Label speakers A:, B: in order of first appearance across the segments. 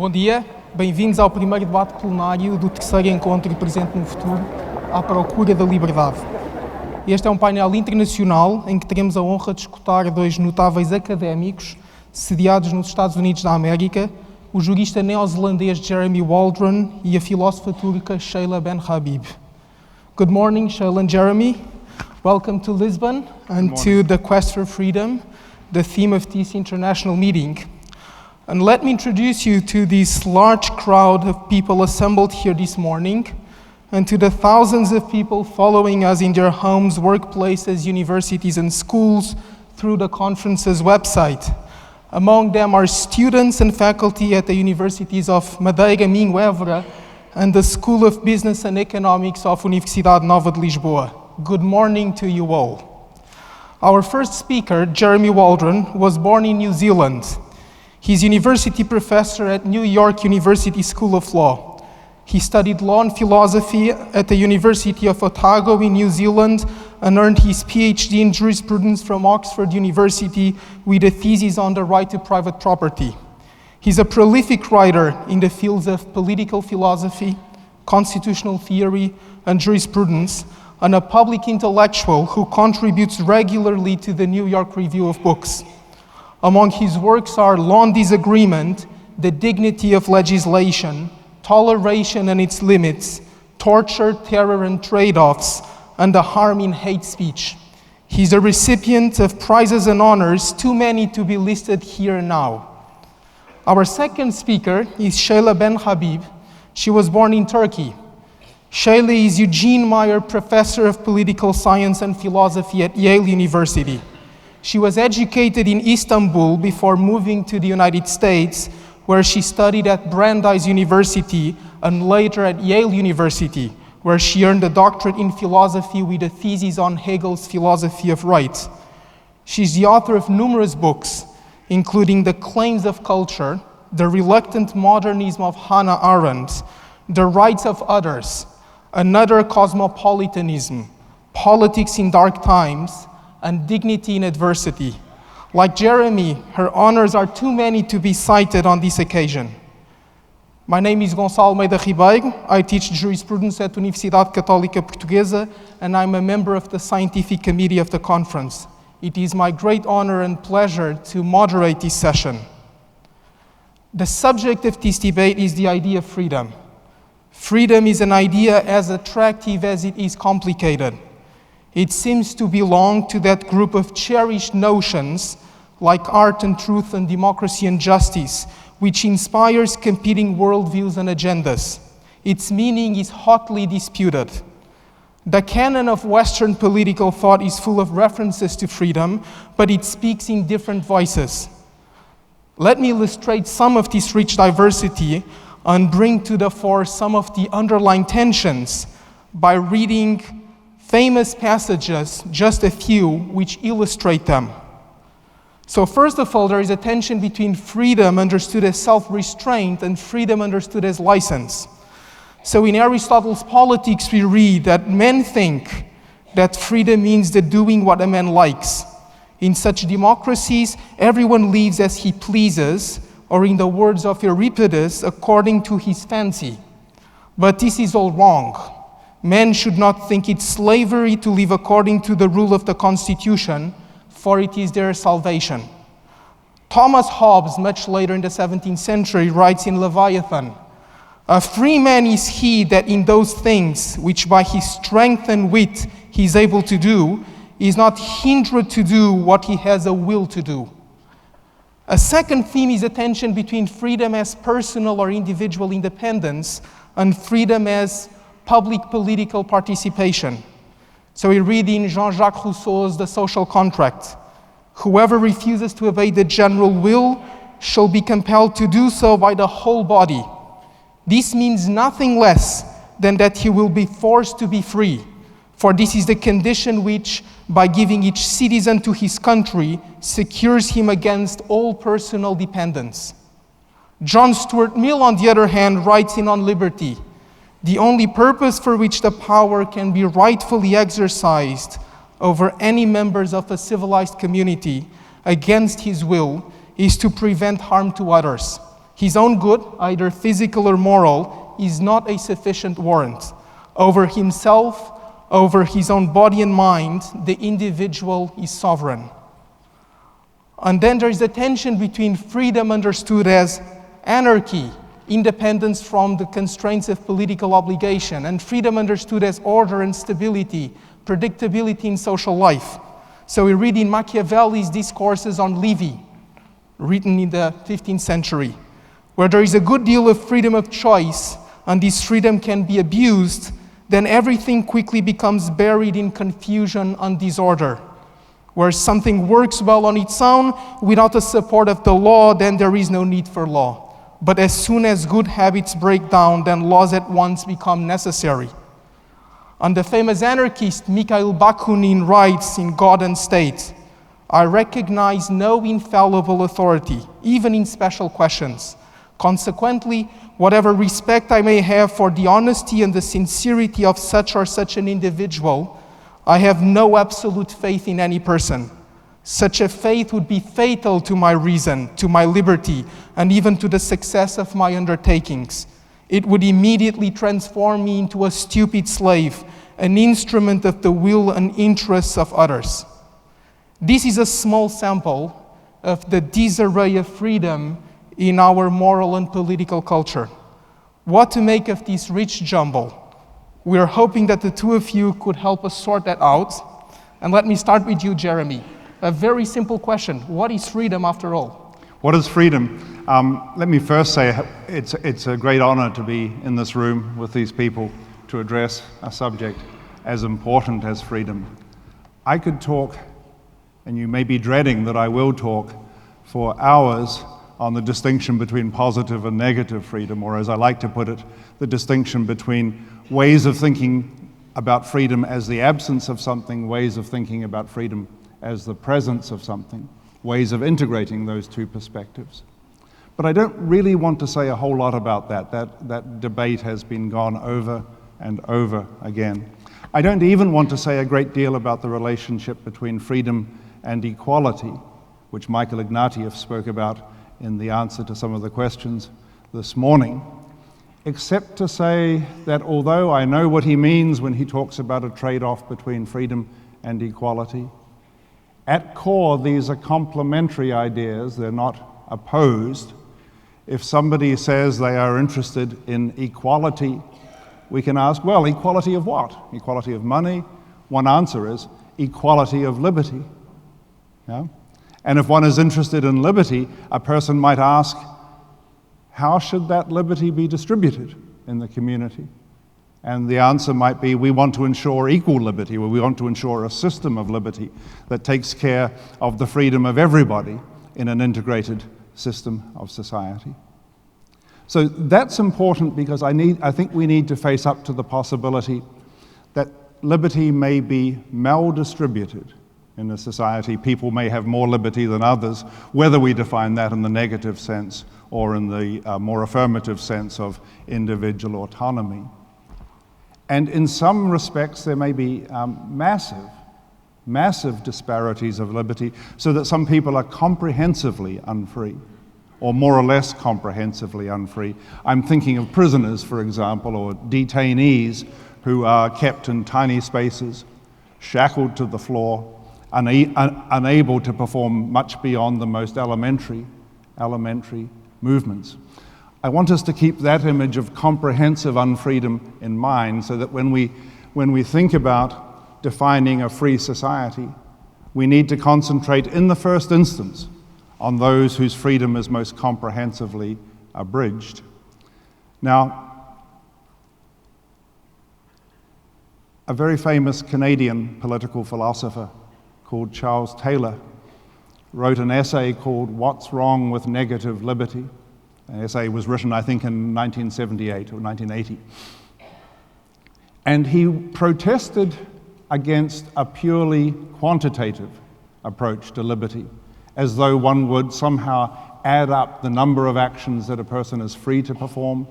A: Bom dia, bem-vindos ao primeiro debate plenário do terceiro Encontro Presente no Futuro, à Procura da Liberdade. Este é um painel internacional em que teremos a honra de escutar dois notáveis académicos sediados nos Estados Unidos da América, o jurista neozelandês Jeremy Waldron e a filósofa turca Seyla Benhabib. Good morning, Seyla and Jeremy. Welcome to Lisbon and to the Quest for Freedom, the theme of this international meeting. And let me introduce you to this large crowd of people assembled here this morning and to the thousands of people following us in their homes, workplaces, universities, and schools through the conference's website. Among them are students and faculty at the universities of Madeira, Minho, Évora, and the School of Business and Economics of Universidade Nova de Lisboa. Good morning to you all. Our first speaker, Jeremy Waldron, was born in New Zealand. He's university professor at New York University School of Law. He studied law and philosophy at the University of Otago in New Zealand and earned his PhD in jurisprudence from Oxford University with a thesis on the right to private property. He's a prolific writer in the fields of political philosophy, constitutional theory, and jurisprudence, and a public intellectual who contributes regularly to the New York Review of Books. Among his works are Law and Disagreement, The Dignity of Legislation, Toleration and Its Limits, Torture, Terror and Trade-offs, and the Harm in Hate Speech. He's a recipient of prizes and honors, too many to be listed here now. Our second speaker is Seyla Benhabib. She was born in Turkey. Seyla is Eugene Meyer Professor of Political Science and Philosophy at Yale University. She was educated in Istanbul before moving to the United States, where she studied at Brandeis University and later at Yale University, where she earned a doctorate in philosophy with a thesis on Hegel's philosophy of right. She's the author of numerous books, including The Claims of Culture, The Reluctant Modernism of Hannah Arendt, The Rights of Others, Another Cosmopolitanism, Politics in Dark Times, and Dignity in Adversity. Like Jeremy, her honors are too many to be cited on this occasion. My name is Gonçalo Almeida Ribeiro. I teach jurisprudence at Universidade Católica Portuguesa, and I'm a member of the scientific committee of the conference. It is my great honor and pleasure to moderate this session. The subject of this debate is the idea of freedom. Freedom is an idea as attractive as it is complicated. It seems to belong to that group of cherished notions like art and truth and democracy and justice, which inspires competing worldviews and agendas. Its meaning is hotly disputed. The canon of Western political thought is full of references to freedom, but it speaks in different voices. Let me illustrate some of this rich diversity and bring to the fore some of the underlying tensions by reading famous passages, just a few, which illustrate them. So first of all, there is a tension between freedom understood as self-restraint and freedom understood as license. So in Aristotle's Politics, we read that men think that freedom means the doing what a man likes. In such democracies, everyone lives as he pleases, or in the words of Euripides, according to his fancy. But this is all wrong. Men should not think it slavery to live according to the rule of the Constitution, for it is their salvation. Thomas Hobbes, much later in the 17th century, writes in Leviathan, "A free man is he that in those things which by his strength and wit he is able to do, is not hindered to do what he has a will to do." A second theme is a tension between freedom as personal or individual independence and freedom as public political participation. So we read in Jean-Jacques Rousseau's The Social Contract, "Whoever refuses to obey the general will shall be compelled to do so by the whole body. This means nothing less than that he will be forced to be free, for this is the condition which, by giving each citizen to his country, secures him against all personal dependence." John Stuart Mill, on the other hand, writes in On Liberty, "The only purpose for which the power can be rightfully exercised over any members of a civilized community against his will is to prevent harm to others. His own good, either physical or moral, is not a sufficient warrant. Over himself, over his own body and mind, the individual is sovereign. And then there is a tension between freedom understood as anarchy, independence from the constraints of political obligation, and freedom understood as order and stability, predictability in social life. So we read in Machiavelli's discourses on Livy, written in the 15th century, where there is a good deal of freedom of choice, and this freedom can be abused, then everything quickly becomes buried in confusion and disorder. Where something works well on its own, without the support of the law, then there is no need for law. But as soon as good habits break down, then laws at once become necessary. And the famous anarchist Mikhail Bakunin writes in God and State, "I recognize no infallible authority, even in special questions. Consequently, whatever respect I may have for the honesty and the sincerity of such or such an individual, I have no absolute faith in any person. Such a faith would be fatal to my reason, to my liberty, and even to the success of my undertakings. It would immediately transform me into a stupid slave, an instrument of the will and interests of others." This is a small sample of the disarray of freedom in our moral and political culture. What to make of this rich jumble? We are hoping that the two of you could help us sort that out. And let me start with you, Jeremy. A very simple question. What is freedom after all?
B: What is freedom? Let me first say it's a great honor to be in this room with these people to address a subject as important as freedom. I could talk, and you may be dreading that I will talk, for hours on the distinction between positive and negative freedom, or as I like to put it, the distinction between ways of thinking about freedom as the absence of something, ways of thinking about freedom as the presence of something, ways of integrating those two perspectives. But I don't really want to say a whole lot about that. That debate has been gone over and over again. I don't even want to say a great deal about the relationship between freedom and equality, which Michael Ignatieff spoke about in the answer to some of the questions this morning, except to say that although I know what he means when he talks about a trade-off between freedom and equality, at core these are complementary ideas, they're not opposed. If somebody says they are interested in equality, we can ask, well, equality of what? Equality of money? One answer is equality of liberty. Yeah? And if one is interested in liberty, a person might ask, how should that liberty be distributed in the community? And the answer might be, we want to ensure equal liberty, or we want to ensure a system of liberty that takes care of the freedom of everybody in an integrated system of society. So that's important because I think we need to face up to the possibility that liberty may be maldistributed in a society. People may have more liberty than others, whether we define that in the negative sense or in the more affirmative sense of individual autonomy. And in some respects, there may be massive disparities of liberty, so that some people are comprehensively unfree, or more or less comprehensively unfree. I'm thinking of prisoners, for example, or detainees who are kept in tiny spaces, shackled to the floor, unable to perform much beyond the most elementary movements. I want us to keep that image of comprehensive unfreedom in mind, so that when we think about defining a free society, we need to concentrate in the first instance on those whose freedom is most comprehensively abridged. Now, a very famous Canadian political philosopher called Charles Taylor wrote an essay called "What's Wrong with Negative Liberty?" An essay was written, I think, in 1978 or 1980. And he protested against a purely quantitative approach to liberty, as though one would somehow add up the number of actions that a person is free to perform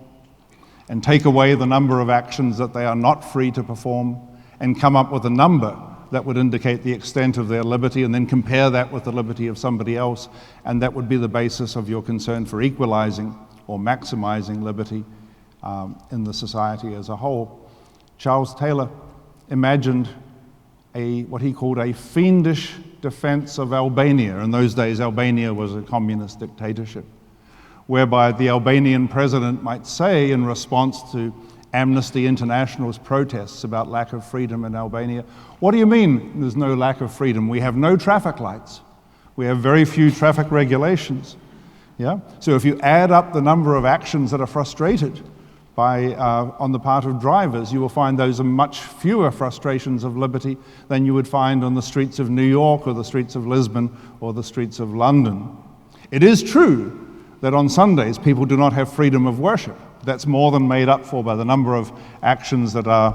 B: and take away the number of actions that they are not free to perform and come up with a number that would indicate the extent of their liberty, and then compare that with the liberty of somebody else, and that would be the basis of your concern for equalizing or maximizing liberty in the society as a whole. Charles Taylor imagined what he called a fiendish defense of Albania. In those days, Albania was a communist dictatorship, whereby the Albanian president might say, in response to Amnesty International's protests about lack of freedom in Albania, "What do you mean there's no lack of freedom? We have no traffic lights. We have very few traffic regulations." Yeah? So if you add up the number of actions that are frustrated on the part of drivers, you will find those are much fewer frustrations of liberty than you would find on the streets of New York or the streets of Lisbon or the streets of London. It is true that on Sundays people do not have freedom of worship. That's more than made up for by the number of actions that are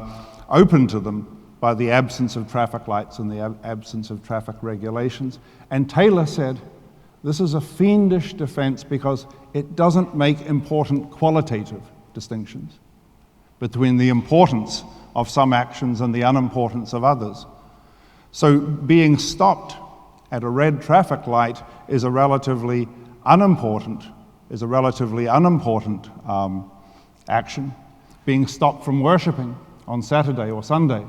B: open to them by the absence of traffic lights and the absence of traffic regulations. And Taylor said, this is a fiendish defense because it doesn't make important qualitative distinctions between the importance of some actions and the unimportance of others. So being stopped at a red traffic light is a relatively unimportant action. Being stopped from worshiping on Saturday or Sunday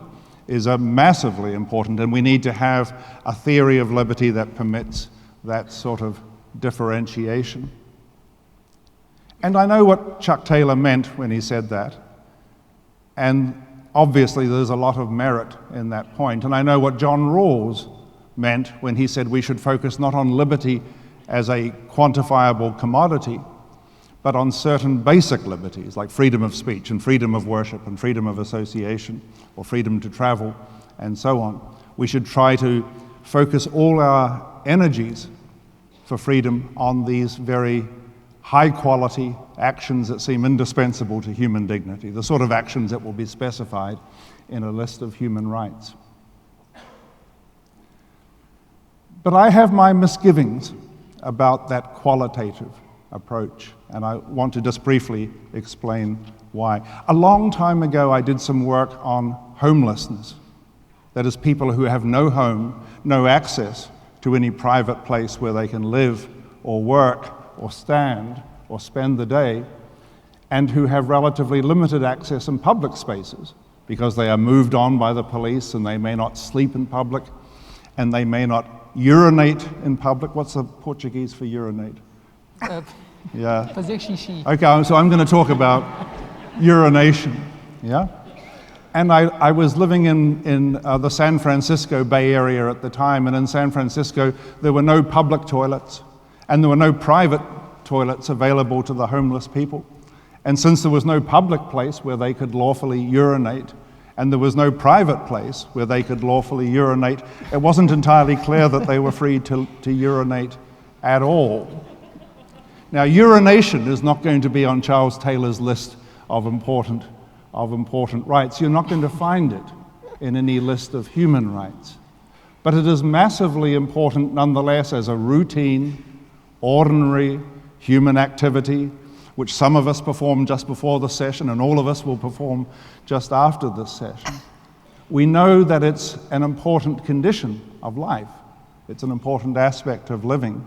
B: is a massively important, and we need to have a theory of liberty that permits that sort of differentiation. And I know what Chuck Taylor meant when he said that, and obviously there's a lot of merit in that point. And I know what John Rawls meant when he said we should focus not on liberty as a quantifiable commodity, but on certain basic liberties like freedom of speech and freedom of worship and freedom of association or freedom to travel and so on. We should try to focus all our energies for freedom on these very high-quality actions that seem indispensable to human dignity, the sort of actions that will be specified in a list of human rights. But I have my misgivings about that qualitative approach, and I want to just briefly explain why. A long time ago, I did some work on homelessness. That is, people who have no home, no access to any private place where they can live or work or stand or spend the day, and who have relatively limited access in public spaces because they are moved on by the police and they may not sleep in public and they may not urinate in public. What's the Portuguese for urinate? Yeah.
A: Fazer xixi.
B: Okay, so I'm going to talk about urination. Yeah? And I was living in the San Francisco Bay Area at the time, and in San Francisco there were no public toilets and there were no private toilets available to the homeless people. And since there was no public place where they could lawfully urinate, and there was no private place where they could lawfully urinate, it wasn't entirely clear that they were free to urinate at all. Now, urination is not going to be on Charles Taylor's list of important rights. You're not going to find it in any list of human rights. But it is massively important nonetheless as a routine, ordinary human activity, which some of us perform just before the session and all of us will perform just after this session. We know that it's an important condition of life. It's an important aspect of living.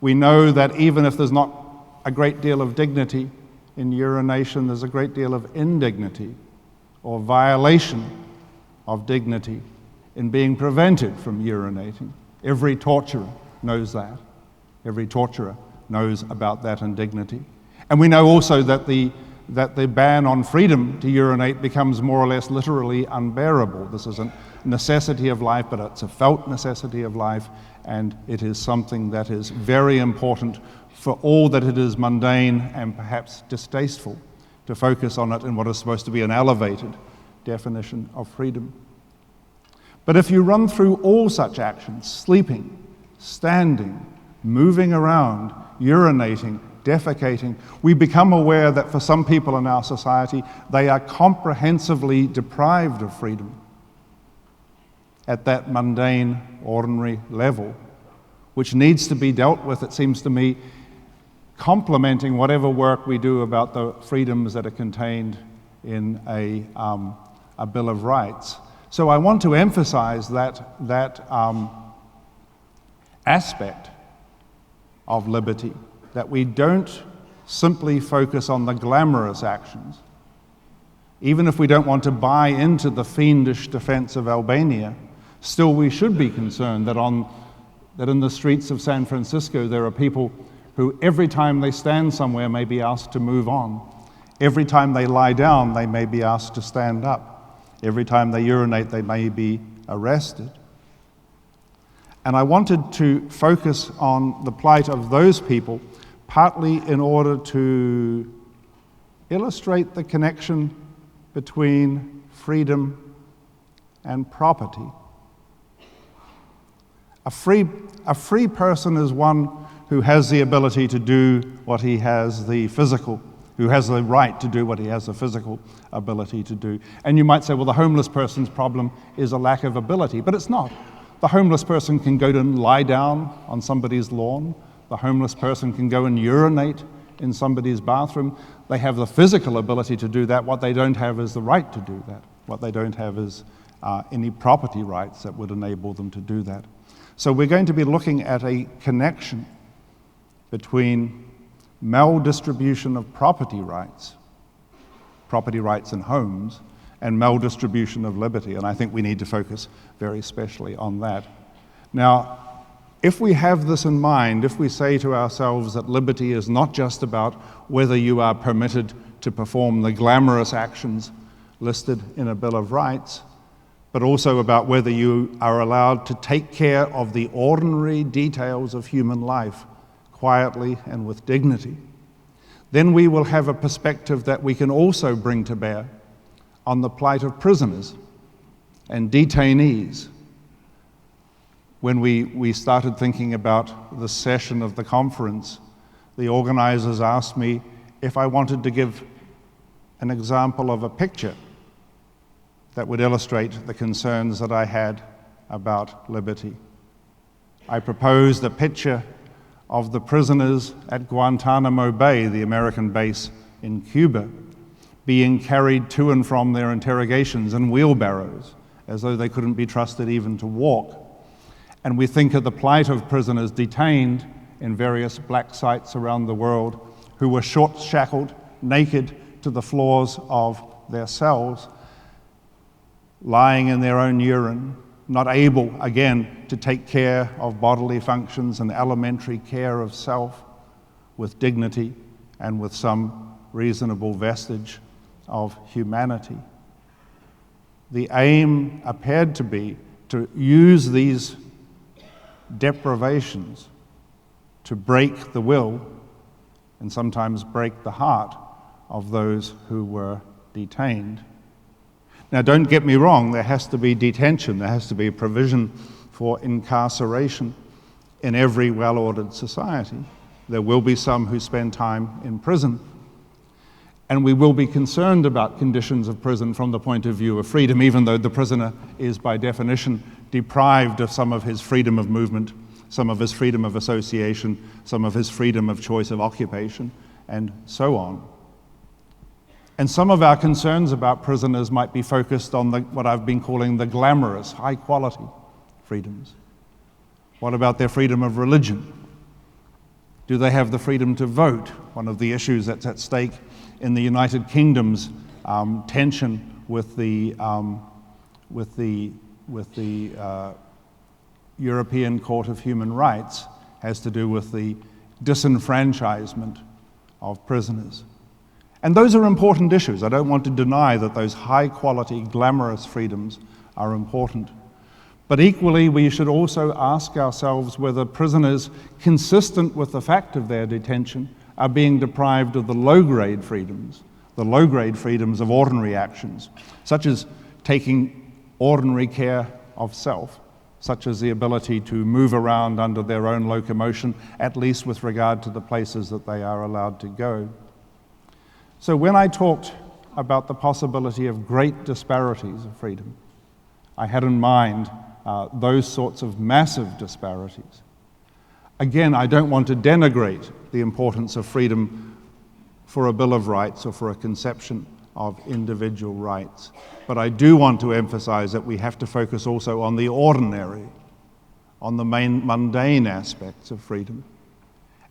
B: We know that even if there's not a great deal of dignity in urination, there's a great deal of indignity or violation of dignity in being prevented from urinating. Every torturer knows that. Every torturer knows about that indignity. And we know also that the ban on freedom to urinate becomes more or less literally unbearable. This is a necessity of life, but it's a felt necessity of life, and it is something that is very important for all that it is mundane and perhaps distasteful to focus on it in what is supposed to be an elevated definition of freedom. But if you run through all such actions, sleeping, standing, moving around, urinating, defecating, we become aware that for some people in our society, they are comprehensively deprived of freedom at that mundane, ordinary level, which needs to be dealt with, it seems to me, complementing whatever work we do about the freedoms that are contained in a Bill of Rights. So I want to emphasize that aspect of liberty, that we don't simply focus on the glamorous actions, even if we don't want to buy into the fiendish defense of Albania, still we should be concerned that in the streets of San Francisco there are people who every time they stand somewhere may be asked to move on. Every time they lie down, they may be asked to stand up. Every time they urinate, they may be arrested. And I wanted to focus on the plight of those people, partly in order to illustrate the connection between freedom and property. A free person is one who has the ability to do what he has the physical, who has the right to do what he has the physical ability to do. And you might say, well, the homeless person's problem is a lack of ability, but it's not. The homeless person can go and lie down on somebody's lawn. The homeless person can go and urinate in somebody's bathroom. They have the physical ability to do that. What they don't have is the right to do that. What they don't have is any property rights that would enable them to do that. So we're going to be looking at a connection between maldistribution of property rights in homes, and maldistribution of liberty. And I think we need to focus very specially on that. Now, if we have this in mind, if we say to ourselves that liberty is not just about whether you are permitted to perform the glamorous actions listed in a Bill of Rights, but also about whether you are allowed to take care of the ordinary details of human life quietly and with dignity, then we will have a perspective that we can also bring to bear on the plight of prisoners and detainees. When we started thinking about the session of the conference, the organizers asked me if I wanted to give an example of a picture that would illustrate the concerns that I had about liberty. I proposed a picture of the prisoners at Guantanamo Bay, the American base in Cuba, being carried to and from their interrogations in wheelbarrows, as though they couldn't be trusted even to walk. And we think of the plight of prisoners detained in various black sites around the world who were short-shackled, naked to the floors of their cells, lying in their own urine, not able, again, to take care of bodily functions and elementary care of self with dignity and with some reasonable vestige of humanity. The aim appeared to be to use these deprivations to break the will and sometimes break the heart of those who were detained. Now, don't get me wrong, there has to be detention, there has to be provision for incarceration in every well-ordered society. There will be some who spend time in prison, and we will be concerned about conditions of prison from the point of view of freedom, even though the prisoner is by definition deprived of some of his freedom of movement, some of his freedom of association, some of his freedom of choice of occupation, and so on. And some of our concerns about prisoners might be focused on what I've been calling the glamorous, high-quality freedoms. What about their freedom of religion? Do they have the freedom to vote? One of the issues that's at stake in the United Kingdom's tension with the European Court of Human Rights has to do with the disenfranchisement of prisoners. And those are important issues. I don't want to deny that those high-quality, glamorous freedoms are important. But equally, we should also ask ourselves whether prisoners, consistent with the fact of their detention, are being deprived of the low-grade freedoms of ordinary actions, such as taking ordinary care of self, such as the ability to move around under their own locomotion, at least with regard to the places that they are allowed to go. So when I talked about the possibility of great disparities of freedom, I had in mind those sorts of massive disparities. Again, I don't want to denigrate the importance of freedom for a Bill of Rights or for a conception of individual rights, but I do want to emphasize that we have to focus also on the ordinary, on the mundane aspects of freedom.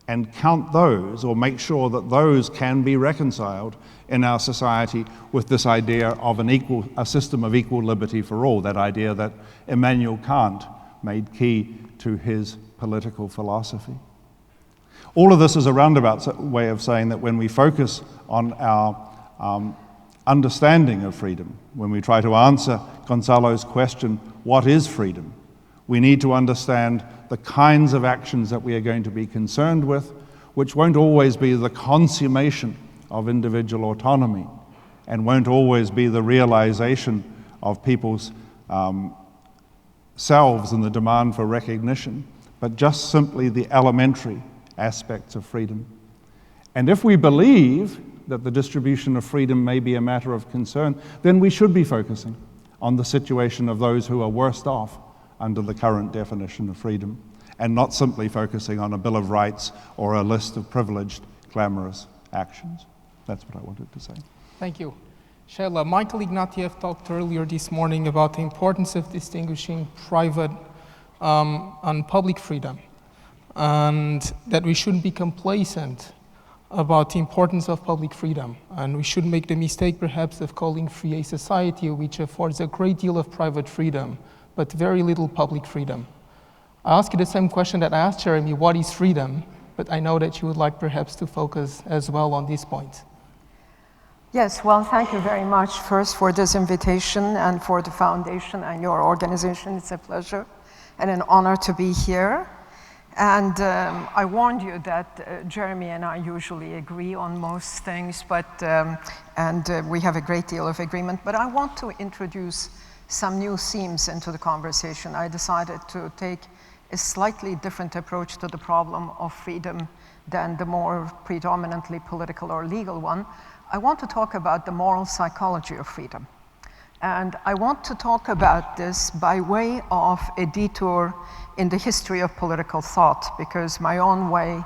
B: and count those, or make sure that those can be reconciled in our society with this idea of a system of equal liberty for all, that idea that Immanuel Kant made key to his political philosophy. All of this is a roundabout way of saying that when we focus on our understanding of freedom, when we try to answer Gonçalo's question, what is freedom? We need to understand the kinds of actions that we are going to be concerned with, which won't always be the consummation of individual autonomy and won't always be the realization of people's selves and the demand for recognition, but just simply the elementary aspects of freedom. And if we believe that the distribution of freedom may be a matter of concern, then we should be focusing on the situation of those who are worst off under the current definition of freedom, and not simply focusing on a Bill of Rights or a list of privileged, glamorous actions. That's what I wanted to say.
A: Thank you. Seyla, Michael Ignatieff talked earlier this morning about the importance of distinguishing private and public freedom, and that we shouldn't be complacent about the importance of public freedom, and we shouldn't make the mistake perhaps of calling free a society which affords a great deal of private freedom but very little public freedom. I ask you the same question that I asked Jeremy, what is freedom? But I know that you would like perhaps to focus as well on this point.
C: Yes, well, thank you very much first for this invitation and for the foundation and your organization. It's a pleasure and an honor to be here. And I warned you that Jeremy and I usually agree on most things, but we have a great deal of agreement. But I want to introduce some new themes into the conversation. I decided to take a slightly different approach to the problem of freedom than the more predominantly political or legal one. I want to talk about the moral psychology of freedom. And I want to talk about this by way of a detour in the history of political thought, because my own way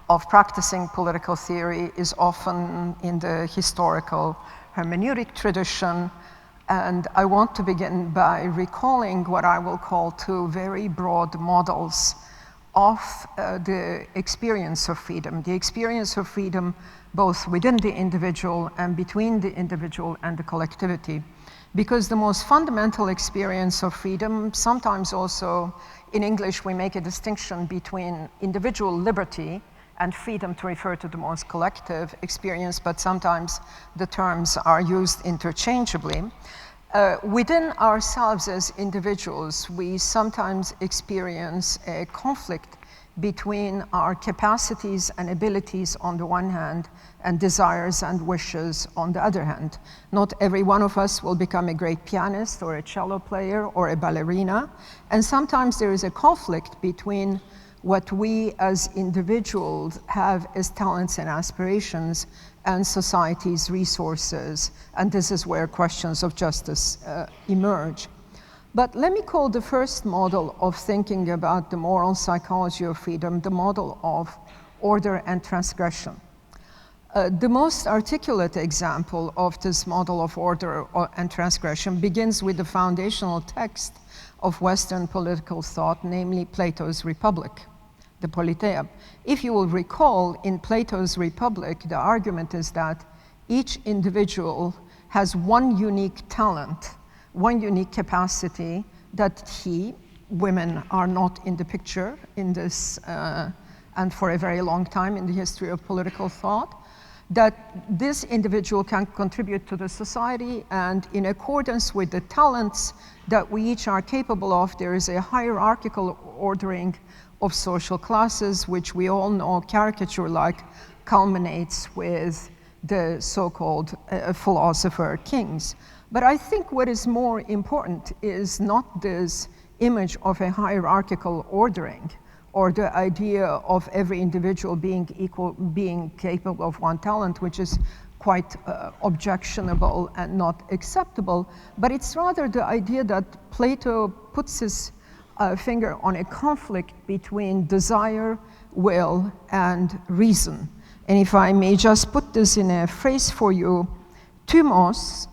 C: of practicing political theory is often in the historical hermeneutic tradition. And I want to begin by recalling what I will call two very broad models of the experience of freedom. The experience of freedom both within the individual and between the individual and the collectivity. Because the most fundamental experience of freedom, sometimes also in English we make a distinction between individual liberty and freedom to refer to the most collective experience, but sometimes the terms are used interchangeably. Within ourselves as individuals, we sometimes experience a conflict between our capacities and abilities on the one hand and desires and wishes on the other hand. Not every one of us will become a great pianist or a cello player or a ballerina, and sometimes there is a conflict between what we as individuals have as talents and aspirations and society's resources, and this is where questions of justice emerge. But let me call the first model of thinking about the moral psychology of freedom the model of order and transgression. The most articulate example of this model of order and transgression begins with the foundational text of Western political thought, namely Plato's Republic, the Politeia. If you will recall, in Plato's Republic, the argument is that each individual has one unique talent, one unique capacity that women are not in the picture in this, and for a very long time in the history of political thought, that this individual can contribute to the society, and in accordance with the talents that we each are capable of, there is a hierarchical ordering of social classes, which we all know, caricature-like, culminates with the so-called philosopher kings. But I think what is more important is not this image of a hierarchical ordering or the idea of every individual being equal, being capable of one talent, which is quite objectionable and not acceptable, but it's rather the idea that Plato puts his finger on a conflict between desire, will, and reason. And if I may just put this in a phrase for you, thumos,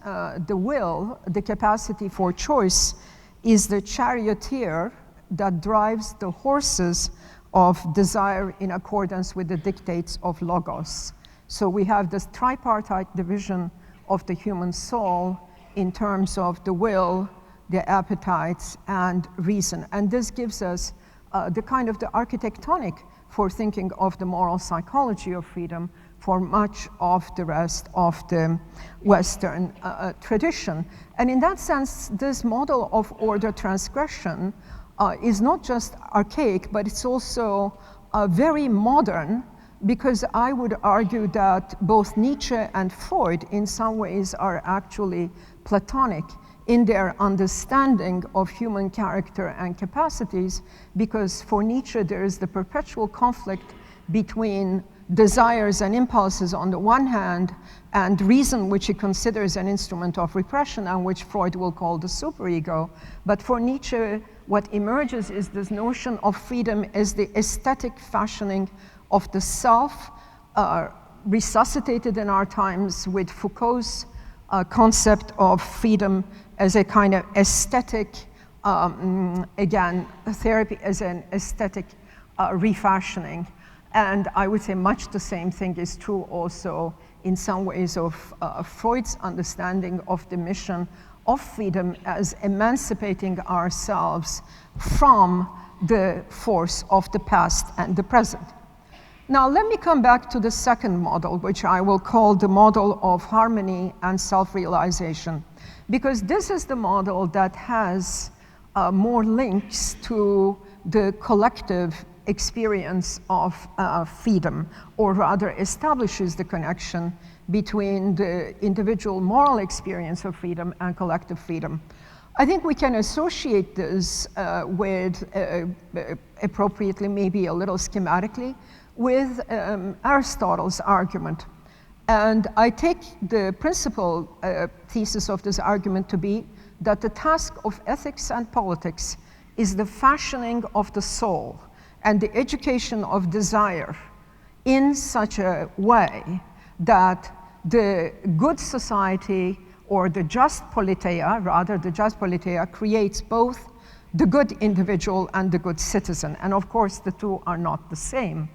C: the will, the capacity for choice, is the charioteer that drives the horses of desire in accordance with the dictates of logos. So we have this tripartite division of the human soul in terms of the will, the appetites, and reason. And this gives us the kind of the architectonic for thinking of the moral psychology of freedom for much of the rest of the Western tradition. And in that sense, this model of order transgression is not just archaic, but it's also very modern, because I would argue that both Nietzsche and Freud in some ways are actually Platonic in their understanding of human character and capacities, because for Nietzsche there is the perpetual conflict between desires and impulses on the one hand, and reason, which he considers an instrument of repression and which Freud will call the superego. But for Nietzsche, what emerges is this notion of freedom as the aesthetic fashioning of the self, resuscitated in our times with Foucault's concept of freedom as a kind of aesthetic, again, therapy as an aesthetic refashioning. And I would say much the same thing is true also in some ways of Freud's understanding of the mission of freedom as emancipating ourselves from the force of the past and the present. Now let me come back to the second model, which I will call the model of harmony and self-realization, because this is the model that has more links to the collective experience of freedom, or rather establishes the connection between the individual moral experience of freedom and collective freedom. I think we can associate this with, appropriately, maybe a little schematically, with Aristotle's argument. And I take the principal thesis of this argument to be that the task of ethics and politics is the fashioning of the soul and the education of desire in such a way that the good society, or the just politeia, rather the just politeia, creates both the good individual and the good citizen. And of course, the two are not the same.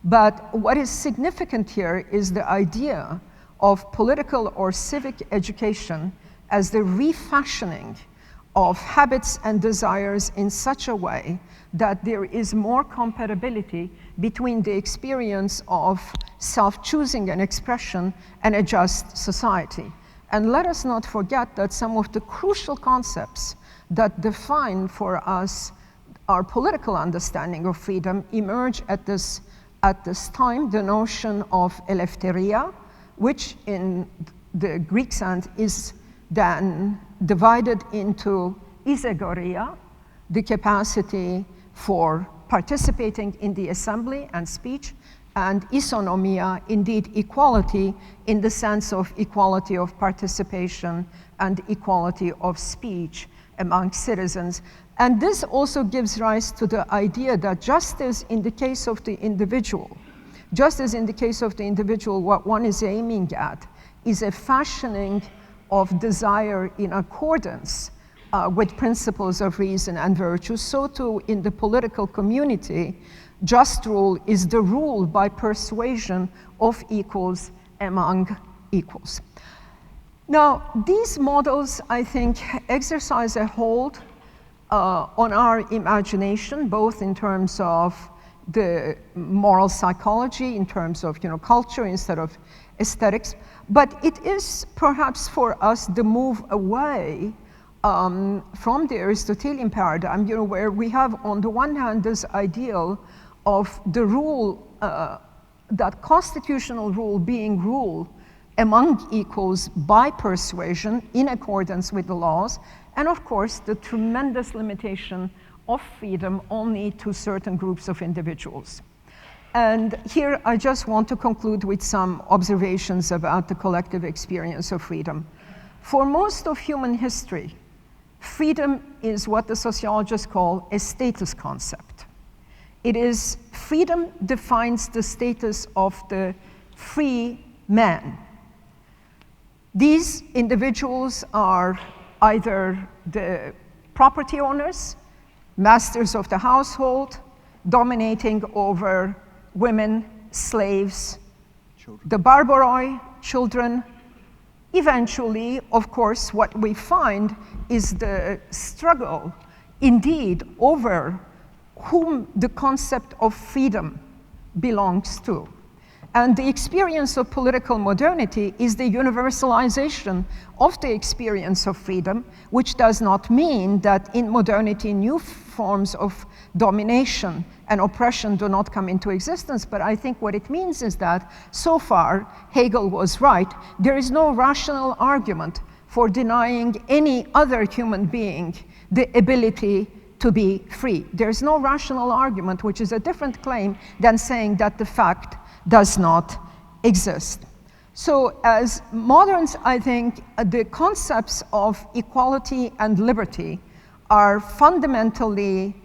C: But what is significant here is the idea of political or civic education as the refashioning of habits and desires in such a way that there is more compatibility between the experience of self-choosing and expression and a just society. And let us not forget that some of the crucial concepts that define for us our political understanding of freedom emerge at this time. The notion of eleftheria, which in the Greek sense is then divided into isegoria, the capacity for participating in the assembly and speech, and isonomia, indeed equality, in the sense of equality of participation and equality of speech among citizens. And this also gives rise to the idea that just as in the case of the individual, what one is aiming at is a fashioning of desire in accordance with principles of reason and virtue, so too in the political community, just rule is the rule by persuasion of equals among equals. Now, these models, I think, exercise a hold on our imagination, both in terms of the moral psychology, in terms of culture instead of aesthetics, but it is perhaps for us the move away from the Aristotelian paradigm, where we have on the one hand this ideal of the rule, that constitutional rule being rule among equals by persuasion in accordance with the laws, and of course the tremendous limitation of freedom only to certain groups of individuals. And here I just want to conclude with some observations about the collective experience of freedom. For most of human history, freedom is what the sociologists call a status concept. It is, freedom defines the status of the free man. These individuals are either the property owners, masters of the household, dominating over women, slaves, the barbaroi, children. Eventually, of course, what we find is the struggle, indeed, over whom the concept of freedom belongs to. And the experience of political modernity is the universalization of the experience of freedom, which does not mean that in modernity new forms of domination and oppression do not come into existence, but I think what it means is that so far, Hegel was right, there is no rational argument for denying any other human being the ability to be free. There's no rational argument, which is a different claim than saying that the fact does not exist. So as moderns, I think the concepts of equality and liberty are fundamentally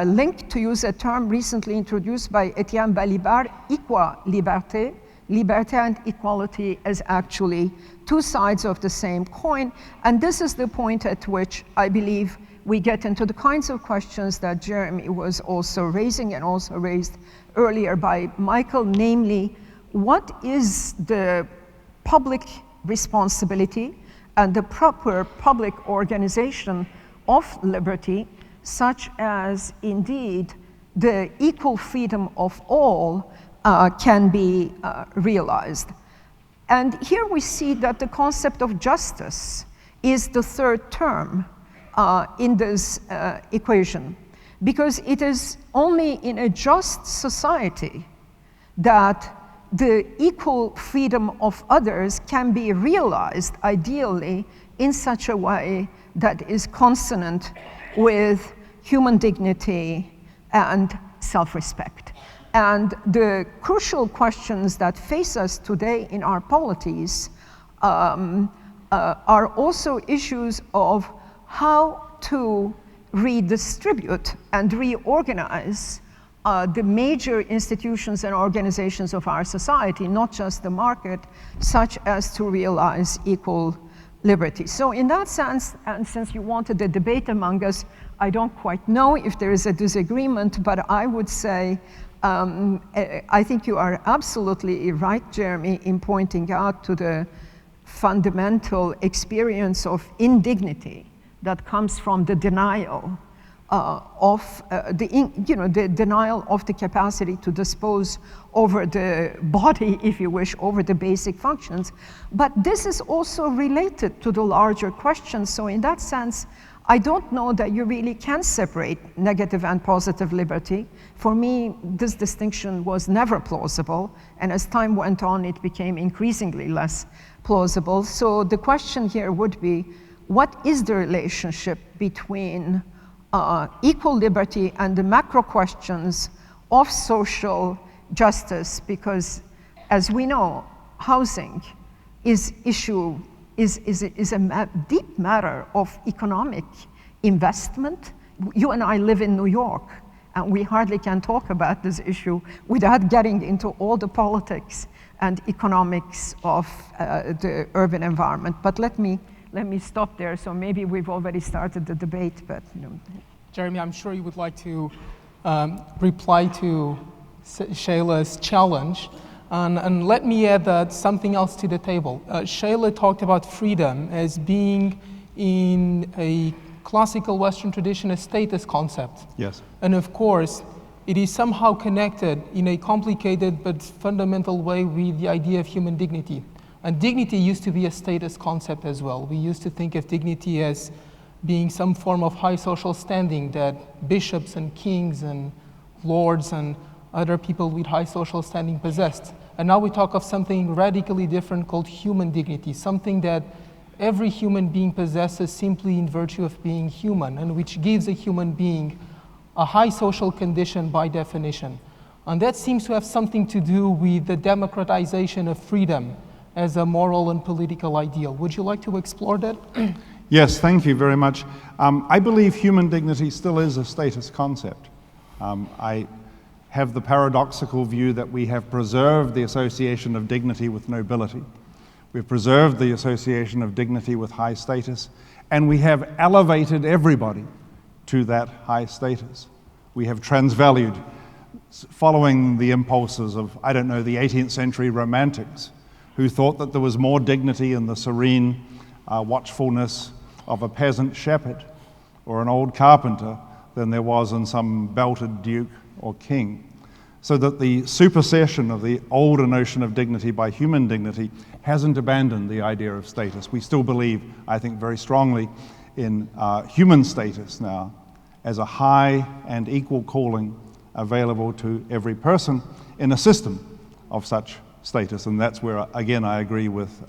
C: linked, to use a term recently introduced by Etienne Balibar, equa-liberté. Liberté and equality is actually two sides of the same coin, and this is the point at which I believe we get into the kinds of questions that Jeremy was also raising and also raised earlier by Michael, namely, what is the public responsibility and the proper public organization of liberty, such as indeed the equal freedom of all can be realized. And here we see that the concept of justice is the third term in this equation, because it is only in a just society that the equal freedom of others can be realized, ideally, in such a way that is consonant with human dignity and self-respect. And the crucial questions that face us today in our polities are also issues of how to redistribute and reorganize the major institutions and organizations of our society, not just the market, such as to realize equal liberty. So in that sense, and since you wanted a debate among us, I don't quite know if there is a disagreement, but I would say I think you are absolutely right, Jeremy, in pointing out to the fundamental experience of indignity that comes from the denial of the denial of the capacity to dispose over the body, if you wish, over the basic functions. But this is also related to the larger question. So in that sense, I don't know that you really can separate negative and positive liberty. For me, this distinction was never plausible, and as time went on, it became increasingly less plausible. So the question here would be, what is the relationship between equal liberty and the macro questions of social justice? Because, as we know, housing is a deep matter of economic investment. You and I live in New York, and we hardly can talk about this issue without getting into all the politics and economics of the urban environment. But let me stop there. So maybe we've already started the debate, but
A: Jeremy, I'm sure you would like to reply to Seyla's challenge. And let me add something else to the table. Seyla talked about freedom as being, in a classical Western tradition, a status concept.
B: Yes.
A: And of course, it is somehow connected in a complicated but fundamental way with the idea of human dignity. And dignity used to be a status concept as well. We used to think of dignity as being some form of high social standing that bishops and kings and lords and other people with high social standing possessed. And now we talk of something radically different called human dignity, something that every human being possesses simply in virtue of being human, and which gives a human being a high social condition by definition. And that seems to have something to do with the democratization of freedom as a moral and political ideal. Would you like to explore that?
B: Yes, thank you very much. I believe human dignity still is a status concept. I have the paradoxical view that we have preserved the association of dignity with nobility. We've preserved the association of dignity with high status, and we have elevated everybody to that high status. We have transvalued, following the impulses of, I don't know, the 18th century romantics, who thought that there was more dignity in the serene watchfulness of a peasant shepherd or an old carpenter than there was in some belted duke or king. So that the supersession of the older notion of dignity by human dignity hasn't abandoned the idea of status. We still believe, I think, very strongly in human status now as a high and equal calling available to every person in a system of such status. And that's where, again, I agree with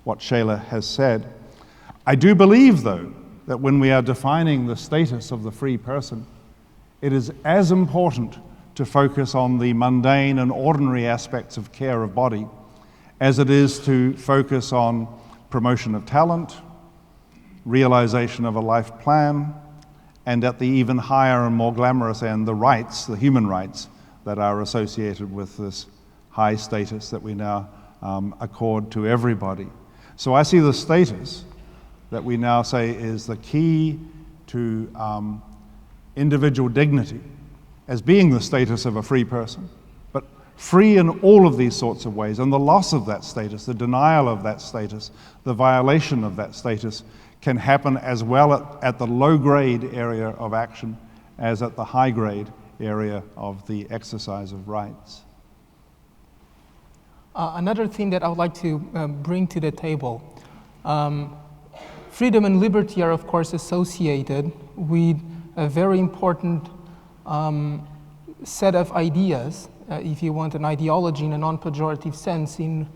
B: what Seyla has said. I do believe, though, that when we are defining the status of the free person, it is as important to focus on the mundane and ordinary aspects of care of body as it is to focus on promotion of talent, realization of a life plan, and at the even higher and more glamorous end, the rights, the human rights that are associated with this high status that we now accord to everybody. So I see the status that we now say is the key to individual dignity as being the status of a free person, but free in all of these sorts of ways. And the loss of that status, the denial of that status, the violation of that status can happen as well at the low-grade area of action as at the high-grade area of the exercise of rights.
A: Another thing that I would like to bring to the table, freedom and liberty are, of course, associated with a very important set of ideas, if you want an ideology in a non-pejorative sense, in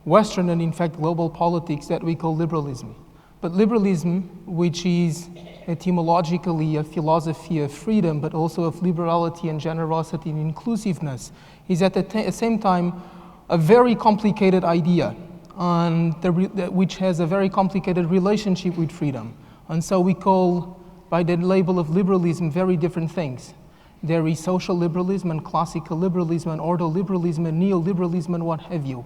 A: Western and in fact global politics that we call liberalism. But liberalism, which is etymologically a philosophy of freedom, but also of liberality and generosity and inclusiveness, is at the same time a very complicated idea, and which has a very complicated relationship with freedom. And so we call, by the label of liberalism, very different things. There is social liberalism and classical liberalism and ordoliberalism and neoliberalism and what have you.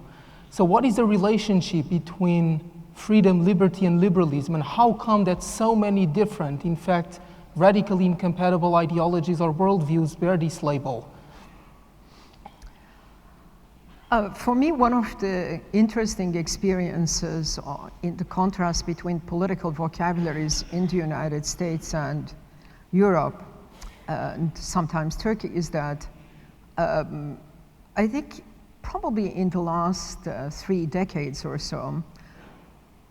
A: So what is the relationship between freedom, liberty, and liberalism, and how come that so many different, in fact, radically incompatible ideologies or worldviews bear this label?
C: For me, one of the interesting experiences in the contrast between political vocabularies in the United States and Europe, and sometimes Turkey, is that I think probably in the last 3 decades or so,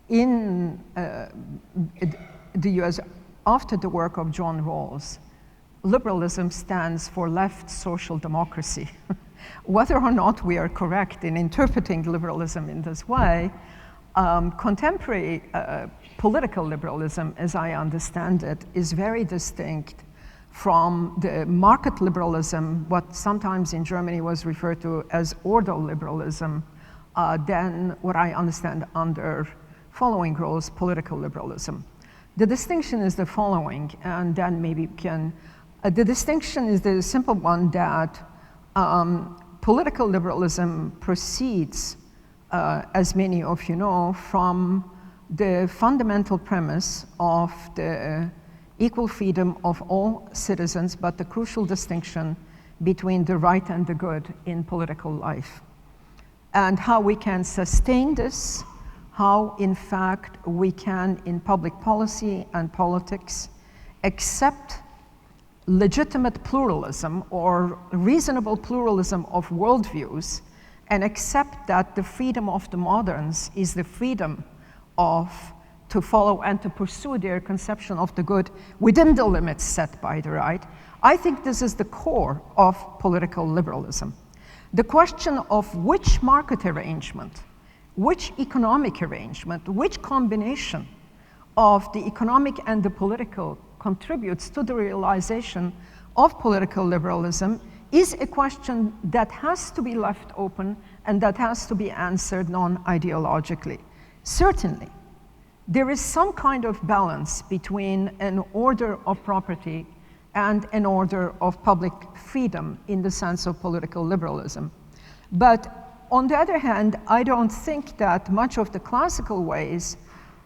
C: in the US, after the work of John Rawls, liberalism stands for left social democracy. Whether or not we are correct in interpreting liberalism in this way, contemporary political liberalism, as I understand it, is very distinct from the market liberalism, what sometimes in Germany was referred to as ordoliberalism, than what I understand under following Rawls, political liberalism. The distinction is the following, and then maybe we can, the distinction is the simple one that political liberalism proceeds, as many of you know, from the fundamental premise of the equal freedom of all citizens, but the crucial distinction between the right and the good in political life. And how we can sustain this, how in fact we can, in public policy and politics, accept legitimate pluralism or reasonable pluralism of worldviews, and accept that the freedom of the moderns is the freedom to follow and to pursue their conception of the good within the limits set by the right. I think this is the core of political liberalism. The question of which market arrangement, which economic arrangement, which combination of the economic and the political contributes to the realization of political liberalism is a question that has to be left open and that has to be answered non-ideologically. Certainly, there is some kind of balance between an order of property and an order of public freedom in the sense of political liberalism. But on the other hand, I don't think that much of the classical ways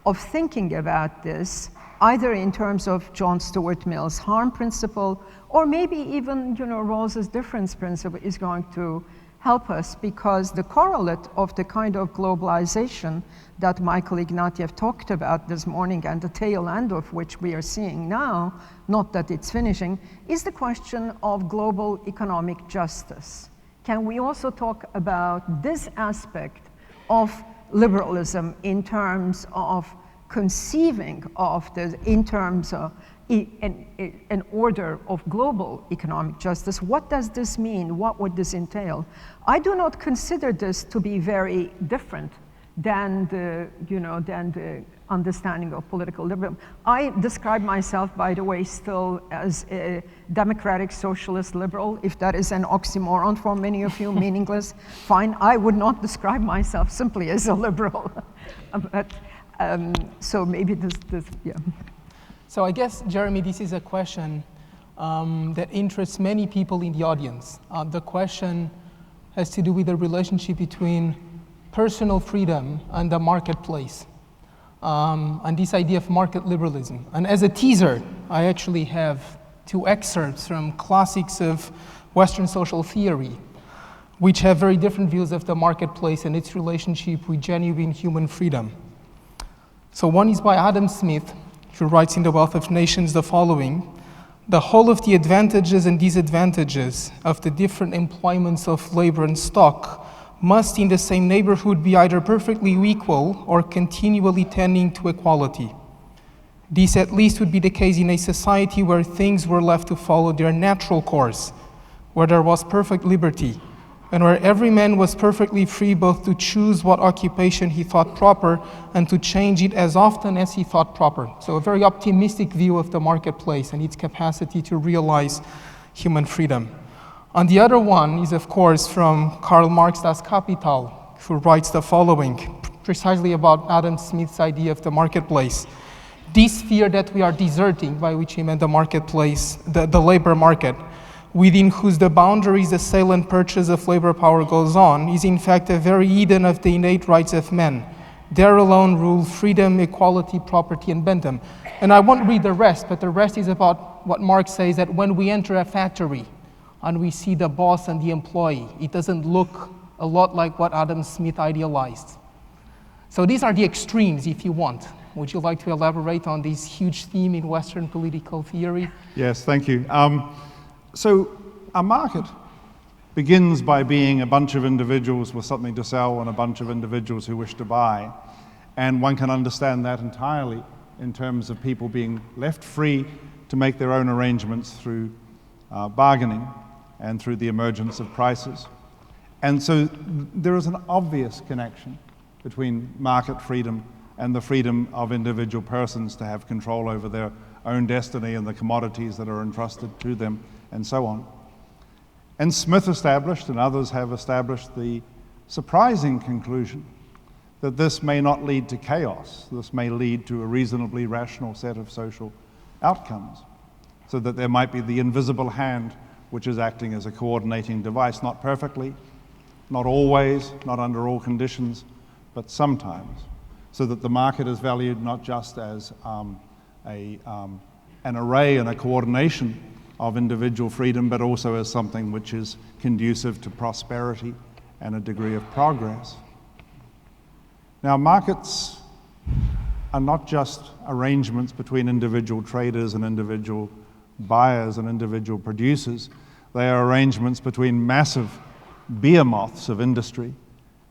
C: of thinking about this, either in terms of John Stuart Mill's harm principle, or maybe even, Rawls's difference principle is going to help us, because the correlate of the kind of globalization that Michael Ignatieff talked about this morning, and the tail end of which we are seeing now, not that it's finishing, is the question of global economic justice. Can we also talk about this aspect of liberalism in terms of conceiving of in terms of an order of global economic justice? What does this mean? What would this entail? I do not consider this to be very different than the understanding of political liberalism. I describe myself, by the way, still as a democratic socialist liberal. If that is an oxymoron for many of you, meaningless, fine. I would not describe myself simply as a liberal. But, so maybe this, yeah.
A: So I guess, Jeremy, this is a question that interests many people in the audience. The question has to do with the relationship between personal freedom and the marketplace, and this idea of market liberalism. And as a teaser, I actually have 2 excerpts from classics of Western social theory, which have very different views of the marketplace and its relationship with genuine human freedom. So one is by Adam Smith, who writes in The Wealth of Nations the following: "The whole of the advantages and disadvantages of the different employments of labor and stock must in the same neighborhood be either perfectly equal or continually tending to equality. This at least would be the case in a society where things were left to follow their natural course, where there was perfect liberty, and where every man was perfectly free both to choose what occupation he thought proper and to change it as often as he thought proper." So a very optimistic view of the marketplace and its capacity to realize human freedom. And the other one is, of course, from Karl Marx Das Kapital, who writes the following, precisely about Adam Smith's idea of the marketplace. "This sphere that we are deserting," by which he meant the marketplace, the labor market, "within whose the boundaries the sale and purchase of labor power goes on, is in fact a very Eden of the innate rights of men. There alone rule freedom, equality, property, and bentham." And I won't read the rest, but the rest is about what Marx says, that when we enter a factory and we see the boss and the employee, it doesn't look a lot like what Adam Smith idealized. So these are the extremes, if you want. Would you like to elaborate on this huge theme in Western political theory?
B: Yes, thank you. So a market begins by being a bunch of individuals with something to sell and a bunch of individuals who wish to buy. And one can understand that entirely in terms of people being left free to make their own arrangements through bargaining and through the emergence of prices. And so there is an obvious connection between market freedom and the freedom of individual persons to have control over their own destiny and the commodities that are entrusted to them, and so on. And Smith established, and others have established, the surprising conclusion that this may not lead to chaos. This may lead to a reasonably rational set of social outcomes, so that there might be the invisible hand which is acting as a coordinating device, not perfectly, not always, not under all conditions, but sometimes, so that the market is valued not just as an array and a coordination of individual freedom, but also as something which is conducive to prosperity and a degree of progress. Now, markets are not just arrangements between individual traders and individual buyers and individual producers. They are arrangements between massive behemoths of industry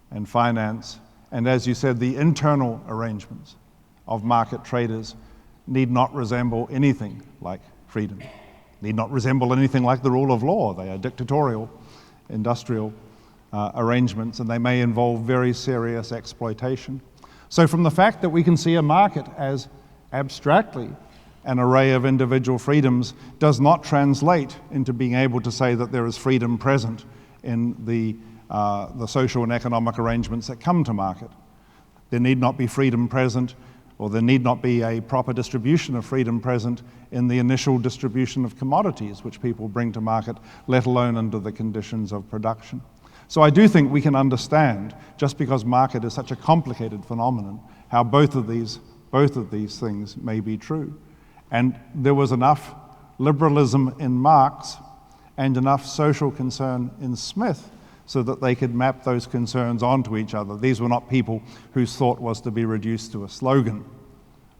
B: and finance, and as you said, the internal arrangements of market traders need not resemble anything like freedom, need not resemble anything like the rule of law. They are dictatorial, industrial arrangements, and they may involve very serious exploitation. So from the fact that we can see a market as abstractly an array of individual freedoms does not translate into being able to say that there is freedom present in the social and economic arrangements that come to market. There need not be freedom present, or there need not be a proper distribution of freedom present in the initial distribution of commodities which people bring to market, let alone under the conditions of production. So I do think we can understand, just because market is such a complicated phenomenon, how both of these both of these things may be true. And there was enough liberalism in Marx and enough social concern in Smith so that they could map those concerns onto each other. These were not people whose thought was to be reduced to a slogan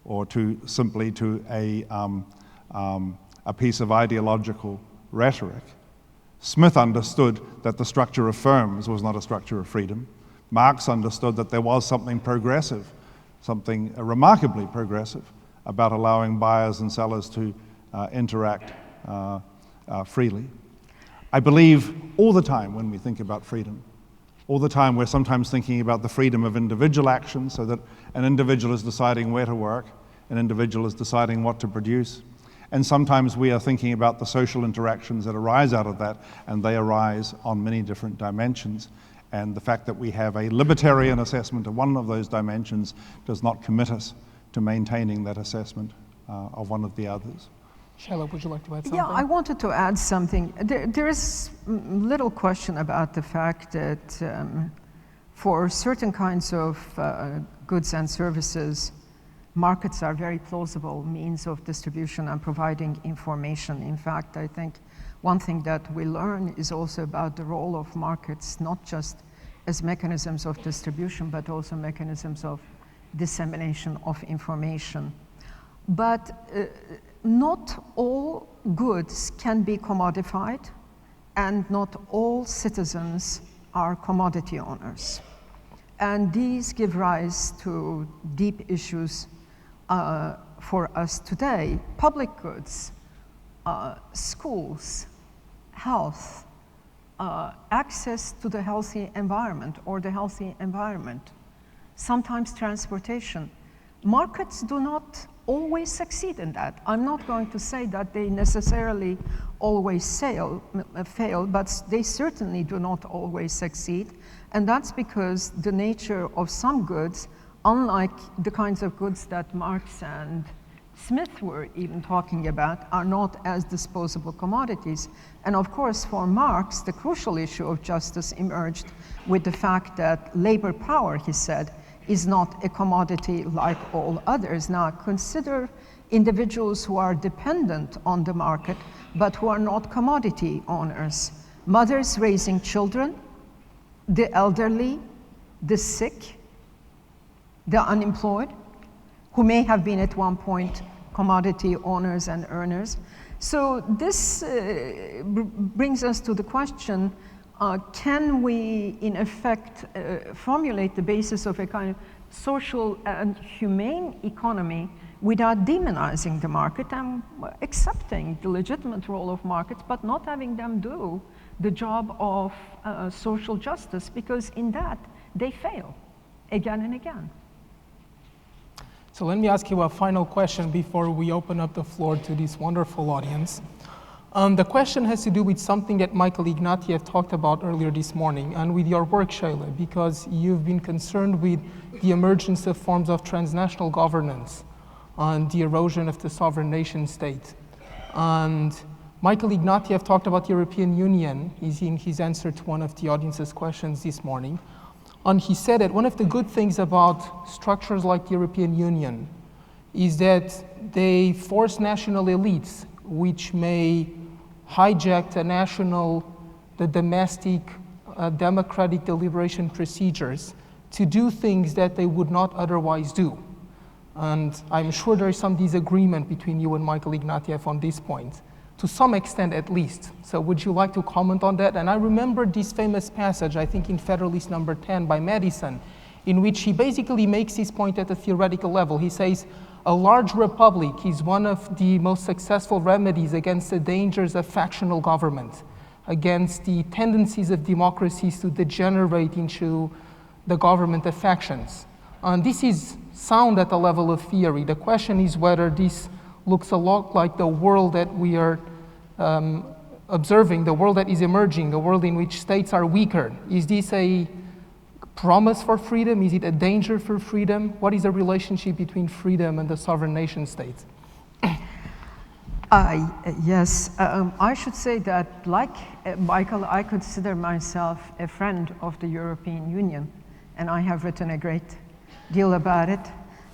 B: or simply to a piece of ideological rhetoric. Smith understood that the structure of firms was not a structure of freedom. Marx understood that there was something progressive, something remarkably progressive about allowing buyers and sellers to interact freely. I believe all the time when we think about freedom, all the time we're sometimes thinking about the freedom of individual action, so that an individual is deciding where to work, an individual is deciding what to produce, and sometimes we are thinking about the social interactions that arise out of that, and they arise on many different dimensions. And the fact that we have a libertarian assessment of one of those dimensions does not commit us to maintaining that assessment of one of the others.
A: Seyla, would you like to add something?
C: Yeah, I wanted to add something. There is little question about the fact that for certain kinds of goods and services, markets are very plausible means of distribution and providing information. In fact, I think one thing that we learn is also about the role of markets, not just as mechanisms of distribution, but also mechanisms of dissemination of information. But not all goods can be commodified, and not all citizens are commodity owners. And these give rise to deep issues for us today. Public goods, schools, health, access to the healthy environment or the healthy environment, sometimes transportation. Markets do not always succeed in that. I'm not going to say that they necessarily always fail, but they certainly do not always succeed. And that's because the nature of some goods, unlike the kinds of goods that Marx and Smith were even talking about, are not as disposable commodities. And of course, for Marx, the crucial issue of justice emerged with the fact that labor power, he said, is not a commodity like all others. Now, consider individuals who are dependent on the market, but who are not commodity owners. Mothers raising children, the elderly, the sick, the unemployed, who may have been at one point commodity owners and earners. So this brings us to the question, can we, in effect, formulate the basis of a kind of social and humane economy without demonizing the market and accepting the legitimate role of markets, but not having them do the job of social justice, because in that they fail again and again.
A: So let me ask you a final question before we open up the floor to this wonderful audience. The question has to do with something that Michael Ignatieff talked about earlier this morning, and with your work, Seyla, because you've been concerned with the emergence of forms of transnational governance and the erosion of the sovereign nation state. And Michael Ignatieff talked about the European Union in his answer to one of the audience's questions this morning. And he said that one of the good things about structures like the European Union is that they force national elites, which may hijack the domestic democratic deliberation procedures, to do things that they would not otherwise do. And I'm sure there is some disagreement between you and Michael Ignatieff on this point, to some extent at least. So would you like to comment on that? And I remember this famous passage, I think in Federalist number 10 by Madison, in which he basically makes his point at a theoretical level. He says, a large republic is one of the most successful remedies against the dangers of factional government, against the tendencies of democracies to degenerate into the government of factions. And this is sound at the level of theory. The question is whether this looks a lot like the world that we are observing, the world that is emerging, the world in which states are weaker. Is this a promise for freedom? Is it a danger for freedom? What is the relationship between freedom and the sovereign nation states?
C: Yes, I should say that, like Michael, I consider myself a friend of the European Union, and I have written a great deal about it.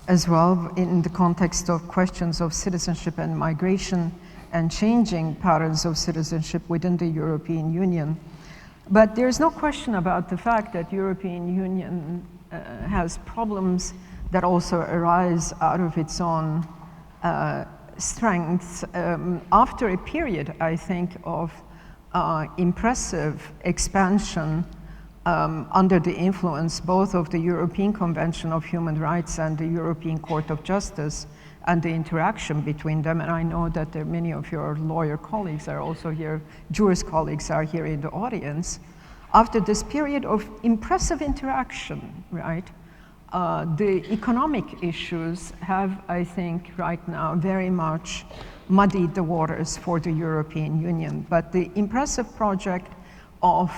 C: as well in the context of questions of citizenship and migration and changing patterns of citizenship within the European Union. But there's no question about the fact that European Union has problems that also arise out of its own strengths. After a period, I think, of impressive expansion under the influence both of the European Convention of Human Rights and the European Court of Justice, and the interaction between them, and I know that there are many of your lawyer colleagues are also here, jurist colleagues are here in the audience. After this period of impressive interaction, right, the economic issues have, I think, right now very much muddied the waters for the European Union. But the impressive project of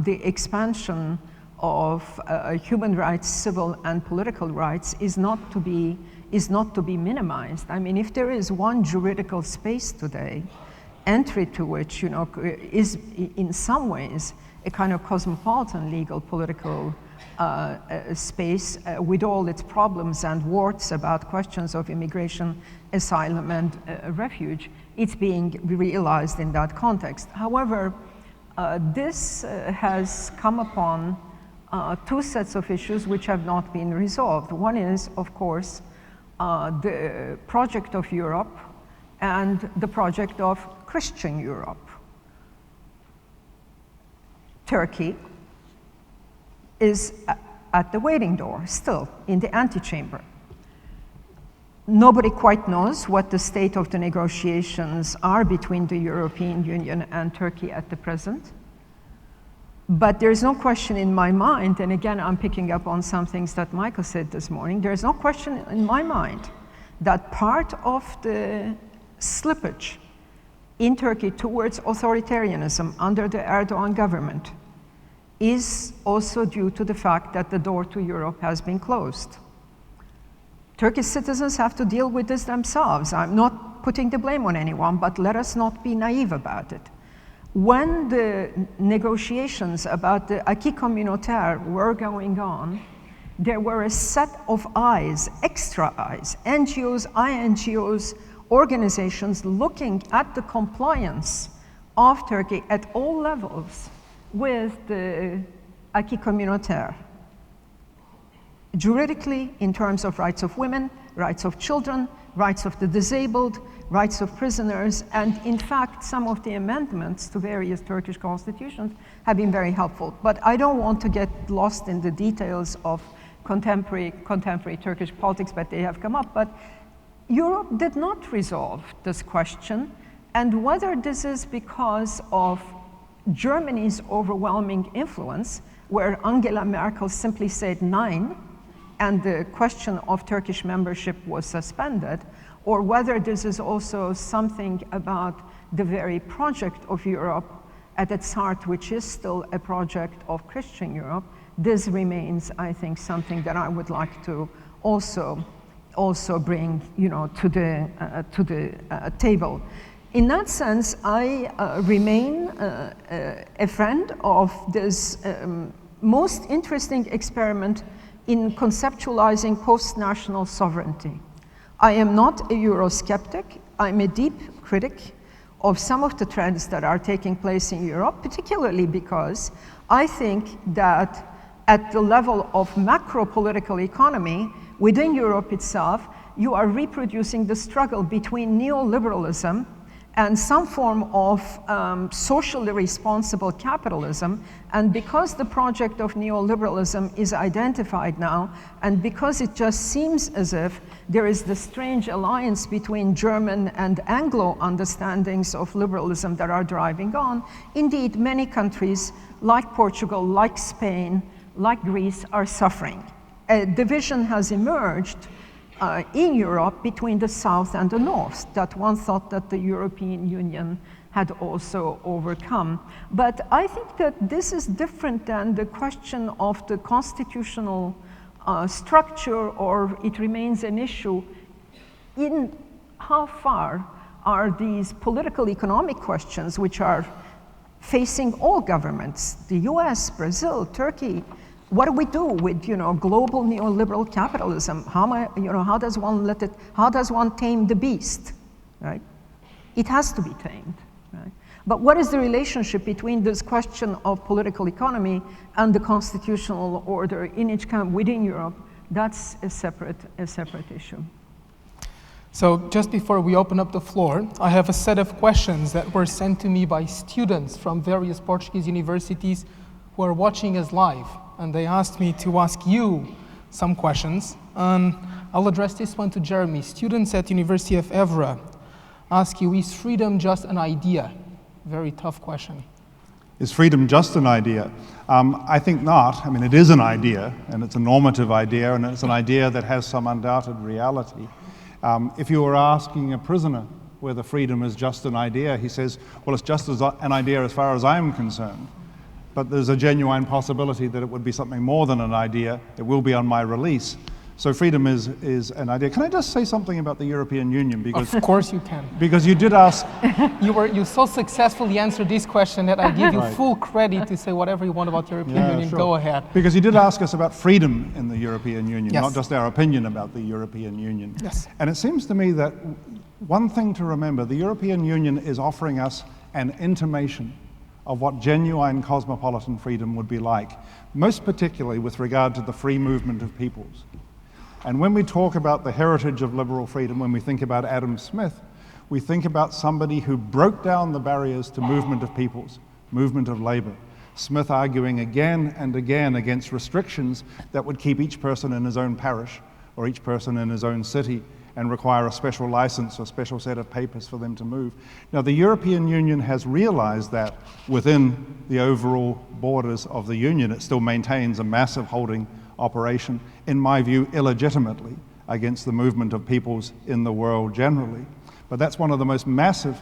C: the expansion of human rights, civil and political rights is not to be minimized. I mean, if there is one juridical space today, entry to which, you know, is in some ways a kind of cosmopolitan legal political space with all its problems and warts about questions of immigration, asylum, and refuge, it's being realized in that context. However, this has come upon two sets of issues which have not been resolved. One is, of course, the project of Europe and the project of Christian Europe. Turkey is at the waiting door, still in the antechamber. Nobody quite knows what the state of the negotiations are between the European Union and Turkey at the present. But there's no question in my mind, and again, I'm picking up on some things that Michael said this morning, there's no question in my mind that part of the slippage in Turkey towards authoritarianism under the Erdogan government is also due to the fact that the door to Europe has been closed. Turkish citizens have to deal with this themselves. I'm not putting the blame on anyone, but let us not be naive about it. When the negotiations about the acquis communautaire were going on, there were a set of eyes, extra eyes, NGOs, INGOs, organizations looking at the compliance of Turkey at all levels with the acquis communautaire. Juridically, in terms of rights of women, rights of children, rights of the disabled, rights of prisoners, and in fact, some of the amendments to various Turkish constitutions have been very helpful. But I don't want to get lost in the details of contemporary Turkish politics, but they have come up. But Europe did not resolve this question, and whether this is because of Germany's overwhelming influence, where Angela Merkel simply said nein, and the question of Turkish membership was suspended, or whether this is also something about the very project of Europe at its heart, which is still a project of Christian Europe, this remains, I think, something that I would like to also bring, you know, to the table. In that sense, I remain a friend of this most interesting experiment in conceptualizing post-national sovereignty. I am not a Eurosceptic. I'm a deep critic of some of the trends that are taking place in Europe, particularly because I think that at the level of macro-political economy, within Europe itself, you are reproducing the struggle between neoliberalism and some form of socially responsible capitalism. And because the project of neoliberalism is identified now, and because it just seems as if there is this strange alliance between German and Anglo understandings of liberalism that are driving on, indeed, many countries like Portugal, like Spain, like Greece are suffering. A division has emerged in Europe between the South and the North that one thought that the European Union had also overcome. But I think that this is different than the question of the constitutional structure, or it remains an issue in how far are these political economic questions, which are facing all governments, the US, Brazil, Turkey, what do we do with, global neoliberal capitalism? How does one tame the beast, right? It has to be tamed, right? But what is the relationship between this question of political economy and the constitutional order in each country within Europe? That's a separate issue.
A: So just before we open up the floor, I have a set of questions that were sent to me by students from various Portuguese universities who are watching us live. And they asked me to ask you some questions. And I'll address this one to Jeremy. Students at University of Évora ask you, is freedom just an idea? Very tough question.
B: Is freedom just an idea? I think not. I mean, it is an idea, and it's a normative idea, and it's an idea that has some undoubted reality. If you were asking a prisoner whether freedom is just an idea, he says, well, it's just an idea as far as I'm concerned. But there's a genuine possibility that it would be something more than an idea. It will be on my release. So freedom is an idea. Can I just say something about the European Union? Because,
A: of course you can.
B: Because you did ask...
A: You so successfully answered this question that I give you full credit to say whatever you want about the European Union.
B: Sure.
A: Go ahead.
B: Because you did ask us about freedom in the European Union,
A: yes.
B: Not just our opinion about the European Union.
A: Yes.
B: And it seems to me that one thing to remember, the European Union is offering us an intimation of what genuine cosmopolitan freedom would be like, most particularly with regard to the free movement of peoples. And when we talk about the heritage of liberal freedom, when we think about Adam Smith, we think about somebody who broke down the barriers to movement of peoples, movement of labor. Smith arguing again and again against restrictions that would keep each person in his own parish or each person in his own city and require a special license or special set of papers for them to move. Now, the European Union has realized that within the overall borders of the Union, it still maintains a massive holding operation, in my view, illegitimately against the movement of peoples in the world generally. But that's one of the most massive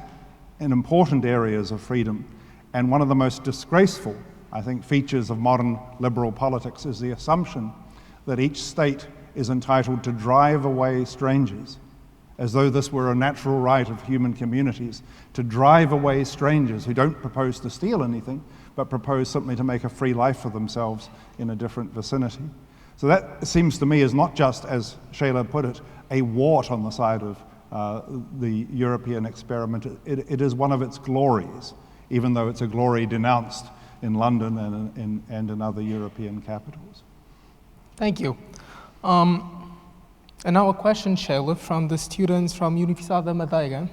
B: and important areas of freedom, and one of the most disgraceful, I think, features of modern liberal politics is the assumption that each state is entitled to drive away strangers, as though this were a natural right of human communities, to drive away strangers who don't propose to steal anything, but propose simply to make a free life for themselves in a different vicinity. So that seems to me is not just, as Seyla put it, a wart on the side of the European experiment. It is one of its glories, even though it's a glory denounced in London and in other European capitals.
A: Thank you. And now a question, Seyla, from the students from Universidade da Madeira,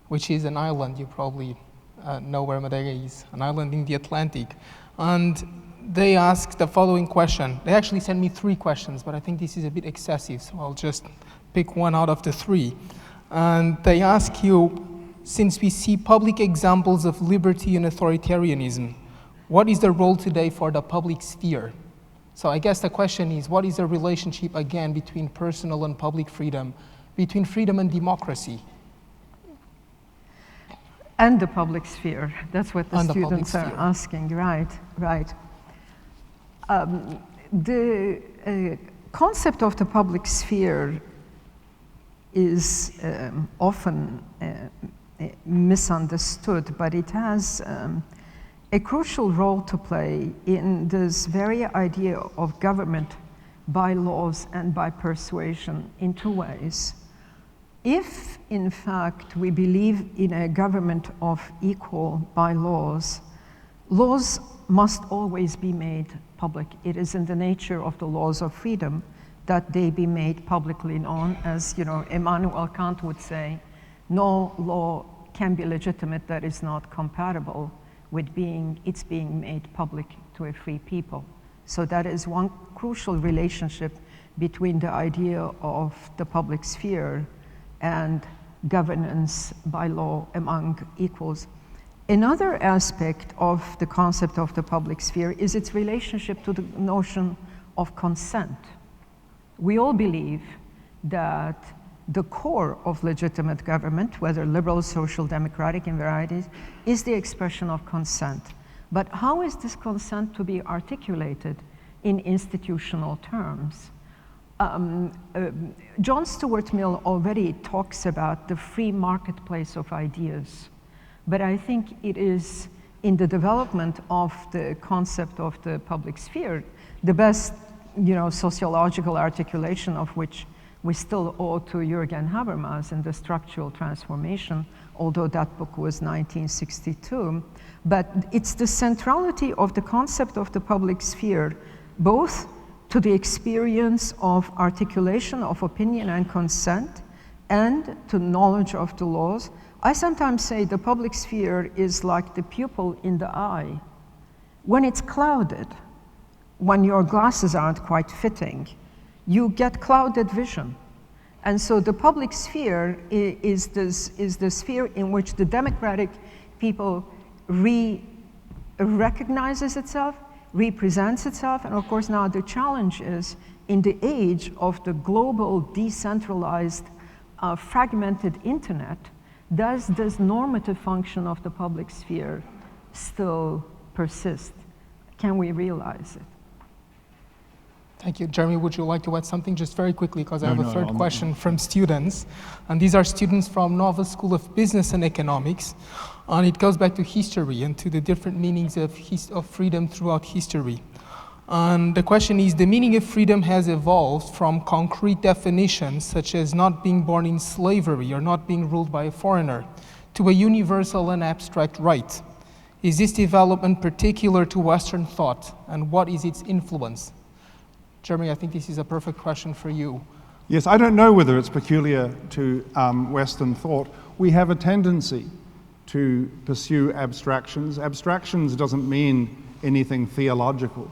A: which is an island. You probably know where Madeira is, an island in the Atlantic. And they ask the following question. They actually sent me 3 questions, but I think this is a bit excessive, so I'll just pick one out of the 3. And they ask you, since we see public examples of liberty and authoritarianism, what is the role today for the public sphere? So I guess the question is, what is the relationship, again, between personal and public freedom, between freedom and democracy?
C: And the public sphere. That's what the students are asking, right. The concept of the public sphere is often misunderstood, but it has a crucial role to play in this very idea of government by laws and by persuasion in 2 ways. If, in fact, we believe in a government of equal by laws, laws must always be made public. It is in the nature of the laws of freedom that they be made publicly known. As Immanuel Kant would say, no law can be legitimate that is not compatible with its being made public to a free people. So that is one crucial relationship between the idea of the public sphere and governance by law among equals. Another aspect of the concept of the public sphere is its relationship to the notion of consent. We all believe that the core of legitimate government, whether liberal, social, democratic in varieties, is the expression of consent. But how is this consent to be articulated in institutional terms? John Stuart Mill already talks about the free marketplace of ideas, but I think it is in the development of the concept of the public sphere, the best sociological articulation of which we still owe to Jürgen Habermas in the Structural Transformation, although that book was 1962. But it's the centrality of the concept of the public sphere, both to the experience of articulation of opinion and consent, and to knowledge of the laws. I sometimes say the public sphere is like the pupil in the eye. When it's clouded, when your glasses aren't quite fitting, you get clouded vision. And so the public sphere is the sphere in which the democratic people recognizes itself, represents itself, and of course now the challenge is, in the age of the global, decentralized, fragmented internet, does this normative function of the public sphere still persist? Can we realize it?
A: Thank you. Jeremy, would you like to add something just very quickly, because I have a third question from students. And these are students from Nova School of Business and Economics. And it goes back to history and to the different meanings of freedom throughout history. And the question is, the meaning of freedom has evolved from concrete definitions, such as not being born in slavery or not being ruled by a foreigner, to a universal and abstract right. Is this development particular to Western thought, and what is its influence? Jeremy, I think this is a perfect question for you.
B: Yes, I don't know whether it's peculiar to Western thought. We have a tendency to pursue abstractions. Abstractions doesn't mean anything theological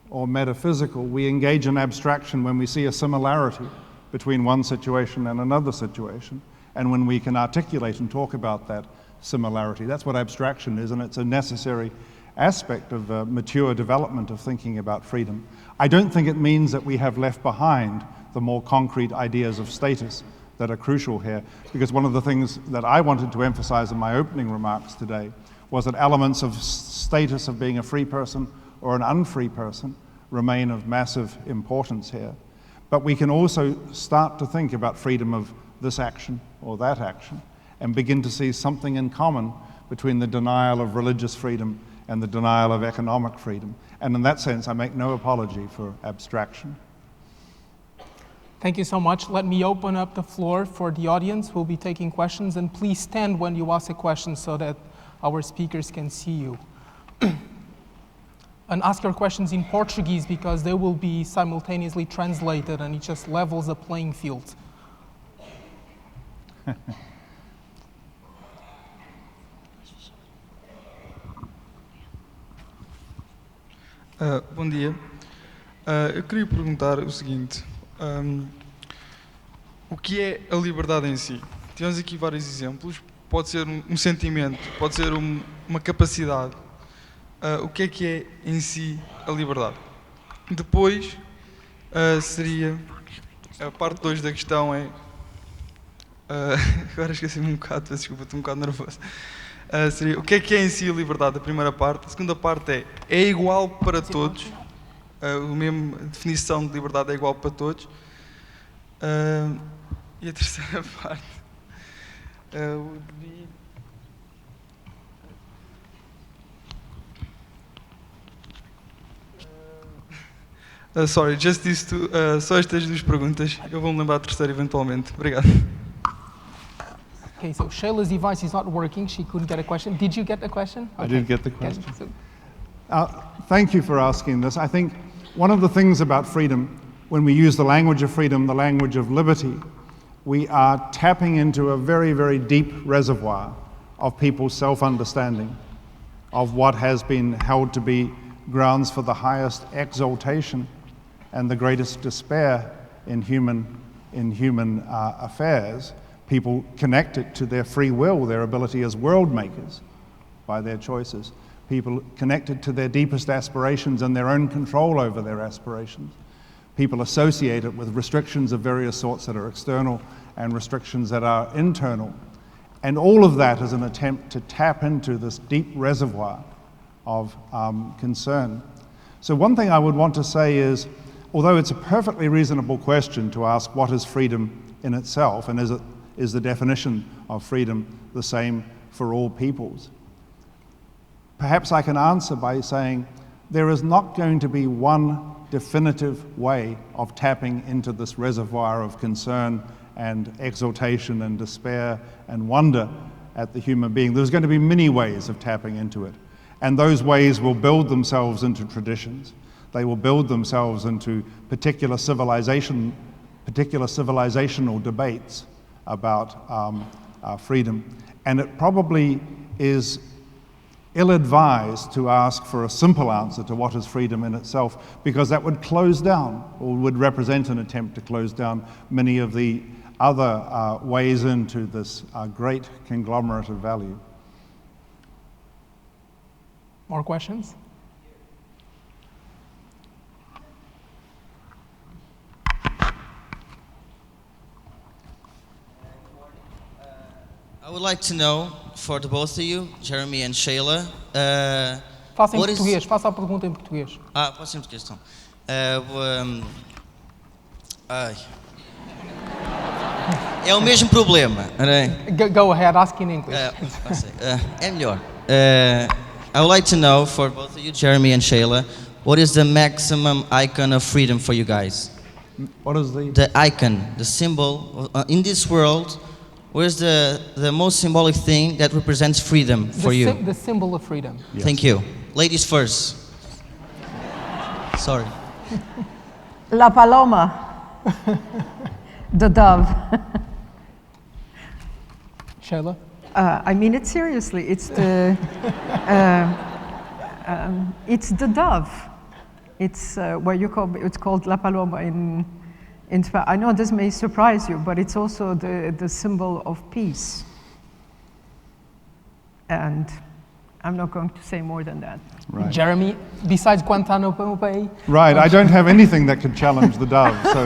B: or metaphysical. We engage in abstraction when we see a similarity between one situation and another situation, and when we can articulate and talk about that similarity. That's what abstraction is, and it's a necessary aspect of mature development of thinking about freedom. I don't think it means that we have left behind the more concrete ideas of status that are crucial here, because one of the things that I wanted to emphasize in my opening remarks today was that elements of status of being a free person or an unfree person remain of massive importance here. But we can also start to think about freedom of this action or that action and begin to see something in common between the denial of religious freedom and the denial of economic freedom. And in that sense, I make no apology for abstraction.
A: Thank you so much. Let me open up the floor for the audience. We'll be taking questions, and please stand when you ask a question so that our speakers can see you. And ask your questions in Portuguese, because they will be simultaneously translated, and it just levels the playing field.
D: Bom dia. Eu queria perguntar o seguinte: o que é a liberdade em si? Temos aqui vários exemplos. Pode ser um sentimento, pode ser uma capacidade. O que é em si a liberdade? Depois seria a parte 2 da questão agora esqueci-me um bocado, peço desculpa, estou um bocado nervoso. Seria o que é em si a liberdade, a primeira parte. A segunda parte é igual para todos. A mesma definição de liberdade é igual para todos. E a terceira parte, sorry, just these two, só estas duas perguntas. Eu vou me lembrar a terceira eventualmente. Obrigado.
A: Okay, so Seyla's device is not working. She couldn't get a question. Did you get the question?
B: I did get the question.
A: Okay,
B: Thank you for asking this. I think one of the things about freedom, when we use the language of freedom, the language of liberty, we are tapping into a very, very deep reservoir of people's self-understanding of what has been held to be grounds for the highest exaltation and the greatest despair in human affairs. People connect it to their free will, their ability as world makers by their choices. People connect it to their deepest aspirations and their own control over their aspirations. People associate it with restrictions of various sorts that are external and restrictions that are internal. And all of that is an attempt to tap into this deep reservoir of concern. So one thing I would want to say is, although it's a perfectly reasonable question to ask what is freedom in itself, and is the definition of freedom the same for all peoples, Perhaps I can answer by saying there is not going to be one definitive way of tapping into this reservoir of concern and exaltation and despair and wonder at the human being. There's going to be many ways of tapping into it. And those ways will build themselves into traditions. They will build themselves into particular civilizational debates about freedom. And it probably is ill-advised to ask for a simple answer to what is freedom in itself, because that would close down, or would represent an attempt to close down many of the other ways into this great conglomerate of value.
A: More questions?
E: I would like to know, for the both of you, Jeremy and Seyla,
A: Faça em português, faça a pergunta em português.
E: pode ser em português, então. É o mesmo problema, né?
A: Go ahead, ask in English.
E: É melhor. I would like to know, for both of you, Jeremy and Seyla, what is the maximum icon of freedom for you guys?
B: What is
E: the icon, the symbol in this world? What is the most symbolic thing that represents freedom for you?
A: The symbol of freedom.
B: Yes.
E: Thank you. Ladies first. Sorry.
C: La paloma, the dove.
A: Seyla?
C: I mean it seriously. It's the dove. It's it's called la paloma in Spanish. I know this may surprise you, but it's also the symbol of peace. And I'm not going to say more than that.
B: Right.
A: Jeremy, besides Guantanamo Bay?
B: Right, I don't have anything that could challenge the dove. So,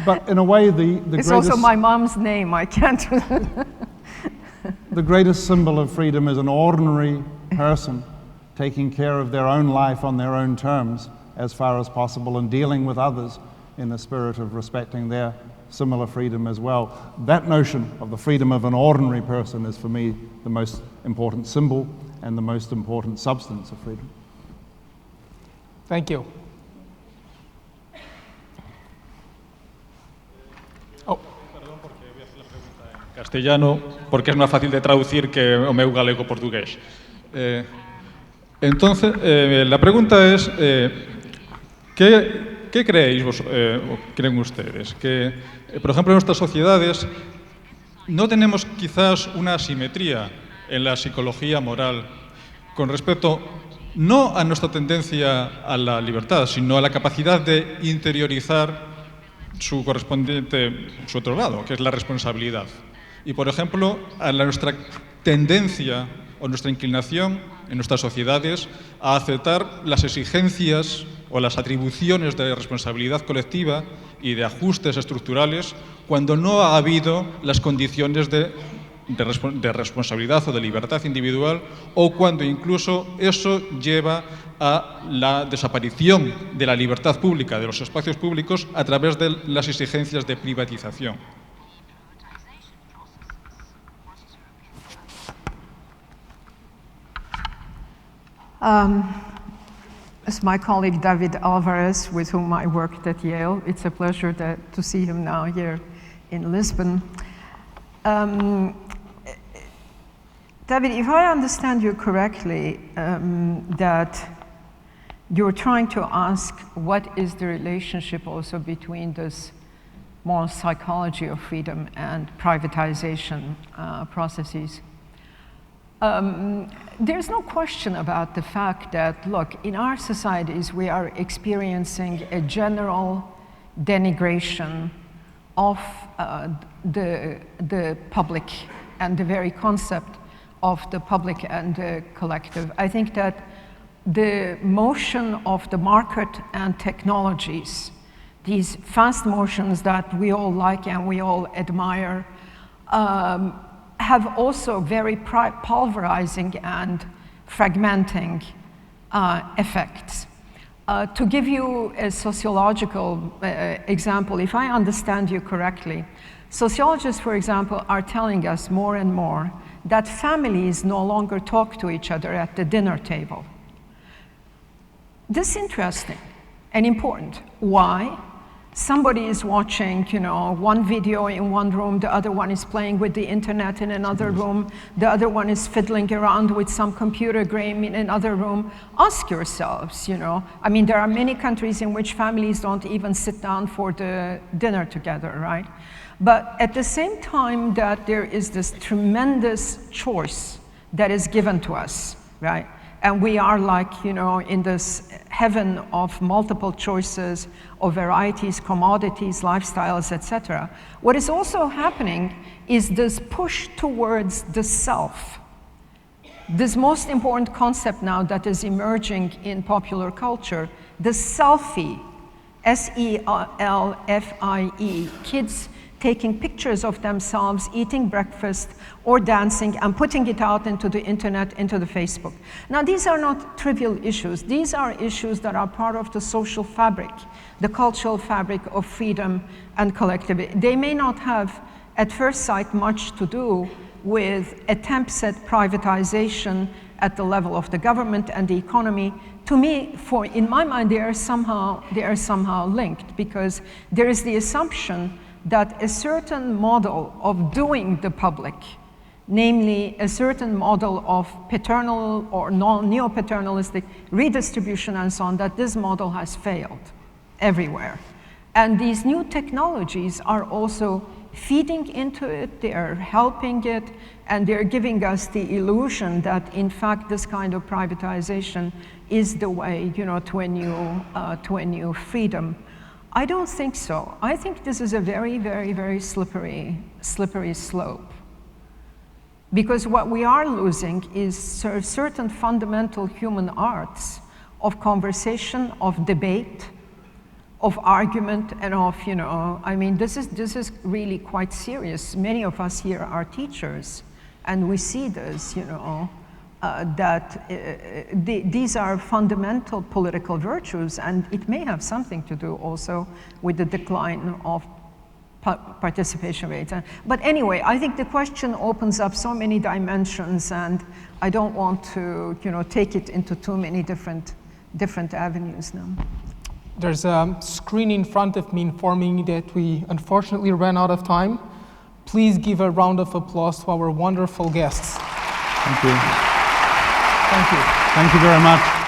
B: but in a way, the
C: It's
B: greatest,
C: also my mom's name. I can't.
B: the greatest symbol of freedom is an ordinary person taking care of their own life on their own terms as far as possible, and dealing with others in a spirit of respecting their similar freedom as well. That notion of the freedom of an ordinary person is, for me, the most important symbol and the most important substance of freedom.
A: Thank you. Oh.
F: Castellano, porque es más fácil de traducir que o meu galego-portugués. Entonces, la pregunta es, ¿qué creéis creen ustedes? Que, por ejemplo, en nuestras sociedades no tenemos quizás una asimetría en la psicología moral con respecto no a nuestra tendencia a la libertad, sino a la capacidad de interiorizar su correspondiente, su otro lado, que es la responsabilidad. Y, por ejemplo, a nuestra tendencia o nuestra inclinación en nuestras sociedades a aceptar las exigencias o las atribuciones de responsabilidad colectiva y de ajustes estructurales cuando no ha habido las condiciones de responsabilidad o de libertad individual, o cuando incluso eso lleva a la desaparición de la libertad pública, de los espacios públicos, a través de las exigencias de privatización.
C: As my colleague David Alvarez, with whom I worked at Yale, it's a pleasure to see him now here in Lisbon. David, if I understand you correctly, that you're trying to ask what is the relationship also between this moral psychology of freedom and privatization processes. There's no question about the fact that, look, in our societies we are experiencing a general denigration of the public and the very concept of the public and the collective. I think that the motion of the market and technologies, these fast motions that we all like and we all admire, have also very pulverizing and fragmenting effects. To give you a sociological example, if I understand you correctly, sociologists, for example, are telling us more and more that families no longer talk to each other at the dinner table. This is interesting and important. Why? Somebody is watching, one video in one room, the other one is playing with the internet in another room, the other one is fiddling around with some computer game in another room. Ask yourselves, I mean, there are many countries in which families don't even sit down for the dinner together, right? But at the same time that there is this tremendous choice that is given to us, right? And we are like, in this heaven of multiple choices, of varieties, commodities, lifestyles, etc. What is also happening is this push towards the self. This most important concept now that is emerging in popular culture, the selfie, S-E-L-F-I-E, kids taking pictures of themselves, eating breakfast or dancing and putting it out into the internet, into the Facebook. Now, these are not trivial issues. These are issues that are part of the social fabric, the cultural fabric of freedom and collectivity. They may not have, at first sight, much to do with attempts at privatization at the level of the government and the economy. To me, in my mind, they are somehow linked, because there is the assumption that a certain model of doing the public, namely a certain model of paternal or neo-paternalistic redistribution and so on, that this model has failed everywhere. And these new technologies are also feeding into it, they are helping it, and they're giving us the illusion that, in fact, this kind of privatization is the way, to a new freedom. I don't think so. I think this is a very, very, very slippery slope. Because what we are losing is certain fundamental human arts of conversation, of debate, of argument, and of, I mean, this is really quite serious. Many of us here are teachers, and we see this, that these are fundamental political virtues, and it may have something to do also with the decline of participation rates. But anyway, I think the question opens up so many dimensions, and I don't want to, take it into too many different avenues now.
A: There's a screen in front of me informing me that we unfortunately ran out of time. Please give a round of applause to our wonderful guests.
B: Thank you.
A: Thank you.
B: Thank you very much.